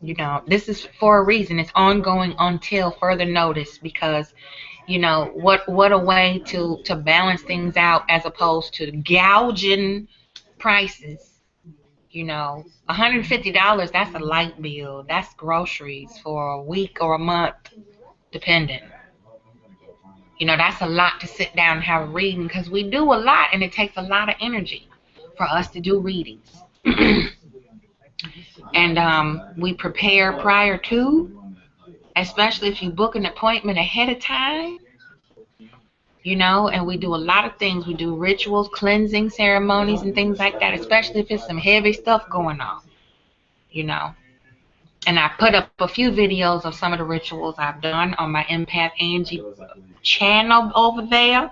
You know, this is for a reason. It's ongoing until further notice because, you know, what a way to balance things out as opposed to gouging prices. You know, $150, that's a light bill. That's groceries for a week or a month, depending. You know, that's a lot to sit down and have a reading because we do a lot and it takes a lot of energy for us to do readings. And we prepare prior to, especially if you book an appointment ahead of time, you know, and we do a lot of things. We do rituals, cleansing ceremonies and things like that, especially if it's some heavy stuff going on, you know. And I put up a few videos of some of the rituals I've done on my empathangie channel over there,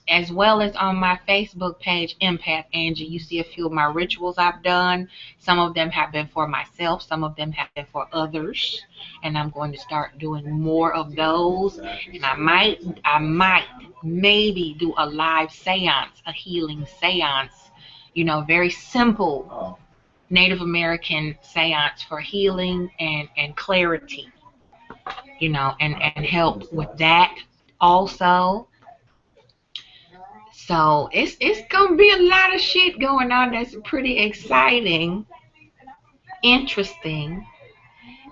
as well as on my Facebook page, empathangie. You see a few of my rituals I've done. Some of them have been for myself. Some of them have been for others. And I'm going to start doing more of those. And I might maybe do a live seance, a healing seance, you know, very simple Native American seance for healing and clarity, you know, and help with that also. So it's gonna be a lot of shit going on that's pretty exciting, interesting,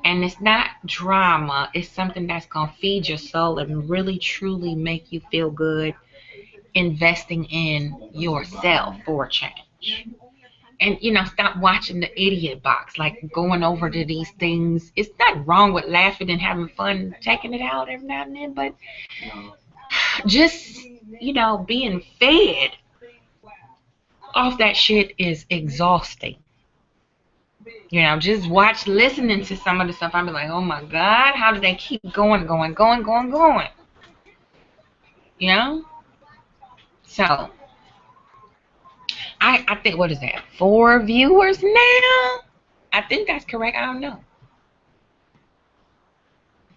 and it's not drama. It's something that's gonna feed your soul and really truly make you feel good investing in yourself for a change. And stop watching the idiot box, like going over to these things. It's not wrong with laughing and having fun, checking it out every now and then, but just being fed off that shit is exhausting. Just listening to some of the stuff. I'm like, oh my God, how do they keep going? So I think, what is that? 4 viewers now? I think that's correct. I don't know.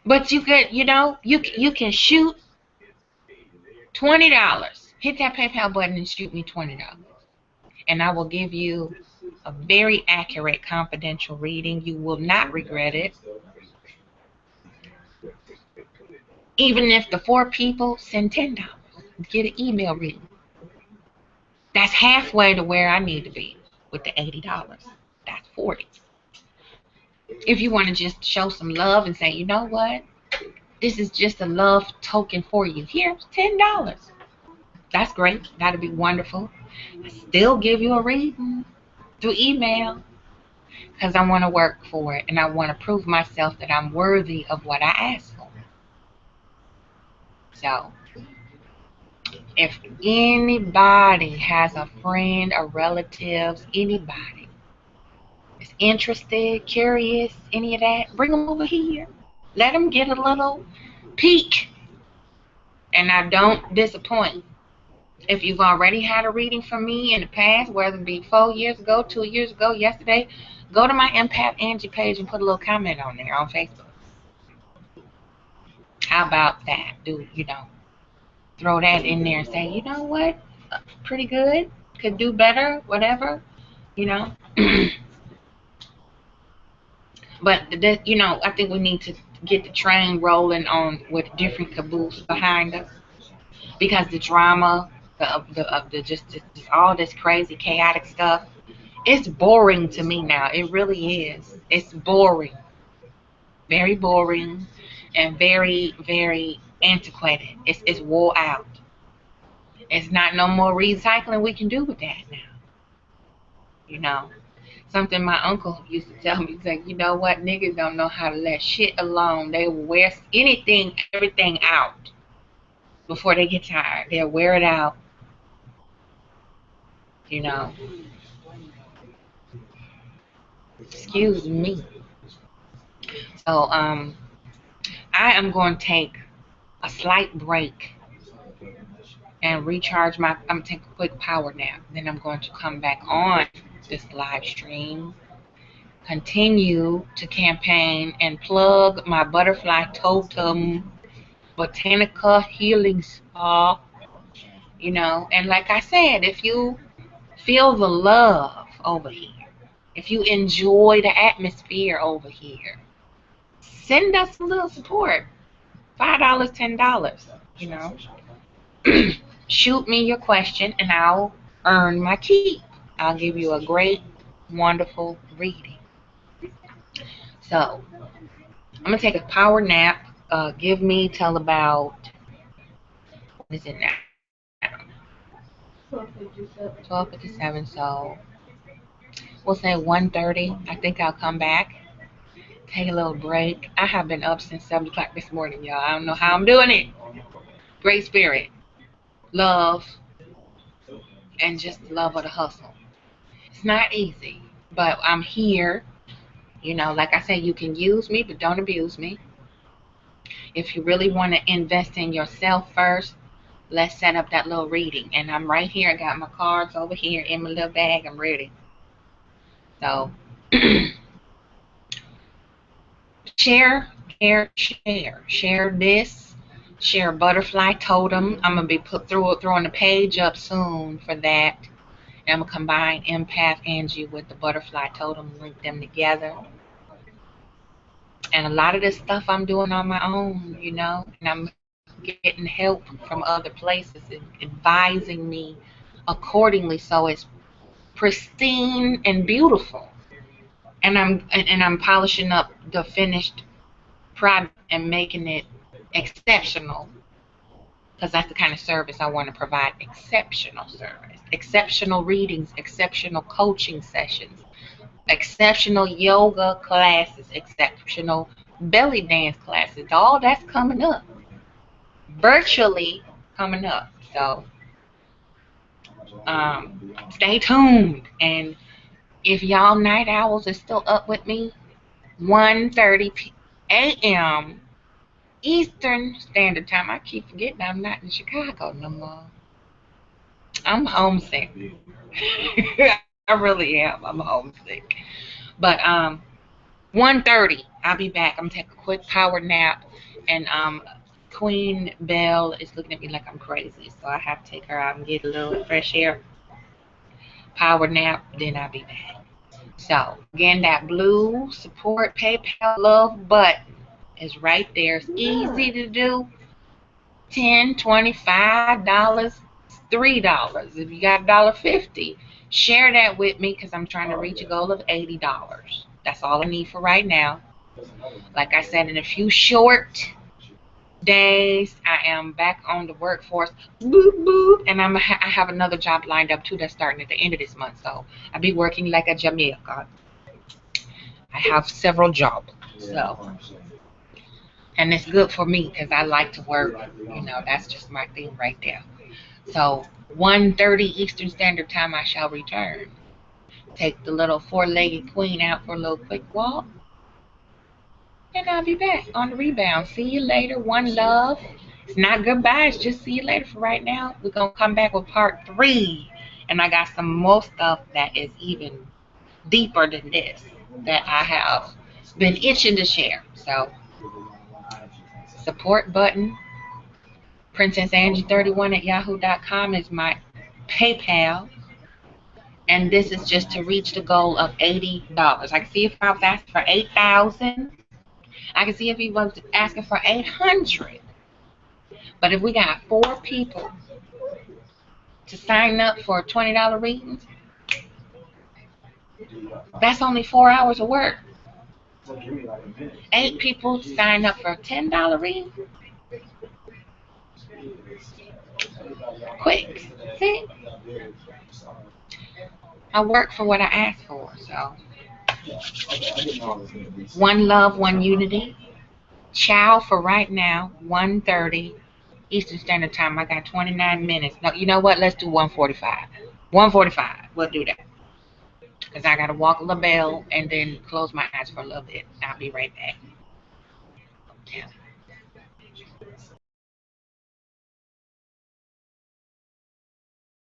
But you could, you can shoot $20. Hit that PayPal button and shoot me $20. And I will give you a very accurate, confidential reading. You will not regret it. Even if the 4 people send $10, get an email reading. That's halfway to where I need to be with the $80. That's 40. If you want to just show some love and say, you know what? This is just a love token for you. Here's $10. That's great. That'd be wonderful. I still give you a reading through email because I want to work for it and I want to prove myself that I'm worthy of what I asked for. So, if anybody has a friend or relatives, anybody is interested, curious, any of that, bring them over here. Let them get a little peek. And I don't disappoint. If you've already had a reading from me in the past, whether it be 4 years ago, 2 years ago, yesterday, go to my empathangie page and put a little comment on there on Facebook. How about that? Throw that in there and say, you know what? Pretty good. Could do better, whatever, But I think we need to get the train rolling on with different caboose behind us, because the drama of just all this crazy chaotic stuff, it's boring to me now. It really is. It's boring, very boring, and very, very antiquated. It's wore out. It's not no more recycling we can do with that now. Something my uncle used to tell me. He's like, you know what? Niggas don't know how to let shit alone. They will wear everything out before they get tired. They'll wear it out. Excuse me. So I am going to take a slight break and recharge I'm going to take a quick power nap. Then I'm going to come back on this live stream, continue to campaign and plug my butterfly totem botanica healing spa, and like I said, if you feel the love over here, if you enjoy the atmosphere over here, send us a little support. $5, $10, shoot me your question and I'll earn my keep. I'll give you a great, wonderful reading. So I'm gonna take a power nap. Give me till about, what is it now? 12:57. So we'll say 1:30. I think I'll come back, take a little break. I have been up since 7 o'clock this morning, y'all. I don't know how I'm doing it. Great spirit, love, and just the love of the hustle. It's not easy, but I'm here. Like I said, you can use me, but don't abuse me. If you really want to invest in yourself first, let's set up that little reading. And I'm right here. I got my cards over here in my little bag. I'm ready. So share this. Share butterfly totem. I'm gonna be throwing the page up soon for that. And I'm gonna combine empathangie with the butterfly totem, link them together. And a lot of this stuff I'm doing on my own, and I'm getting help from other places and advising me accordingly, so it's pristine and beautiful. And I'm polishing up the finished product and making it exceptional because that's the kind of service I want to provide. Exceptional service, exceptional readings, exceptional coaching sessions, exceptional yoga classes, exceptional belly dance classes. All that's coming up, virtually coming up. So stay tuned. And if y'all night owls is still up with me, 1:30 a.m. Eastern Standard Time. I keep forgetting I'm not in Chicago no more. I'm homesick. I really am. I'm homesick. But 1:30, I'll be back. I'm gonna take a quick power nap, and Queen Belle is looking at me like I'm crazy, so I have to take her out and get a little fresh air. Power nap, then I'll be back. So again, that blue support PayPal love button is right there. It's easy to do. $10, $25, $3. If you got $1.50, share that with me because I'm trying to reach a goal of $80. That's all I need for right now. Like I said, in a few short days, I am back on the workforce. Boop, boop. And I have another job lined up too that's starting at the end of this month. So I'll be working like a Jamaica. I have several jobs. So, and it's good for me because I like to work. You know, that's just my thing right there. So 1:30 Eastern Standard Time, I shall return. Take the little four-legged queen out for a little quick walk. And I'll be back on the rebound. See you later. One love. It's not goodbye. It's just see you later for right now. We're going to come back with part 3. And I got some more stuff that is even deeper than this that I have been itching to share. So, support button. PrincessAngie31@yahoo.com is my PayPal. And this is just to reach the goal of $80. I can see if I was asking for $8,000. I can see if he was asking for $800. But if we got 4 people to sign up for $20 readings, that's only 4 hours of work. 8 people sign up for a $10 reading. Quick. See? I work for what I asked for. So, one love, one unity. Ciao for right now. 1:30 Eastern Standard Time. I got 29 minutes. No, you know what? Let's do 1:45. 1:45. We'll do that. Because I got to walk LaBelle and then close my eyes for a little bit. I'll be right back. Yeah.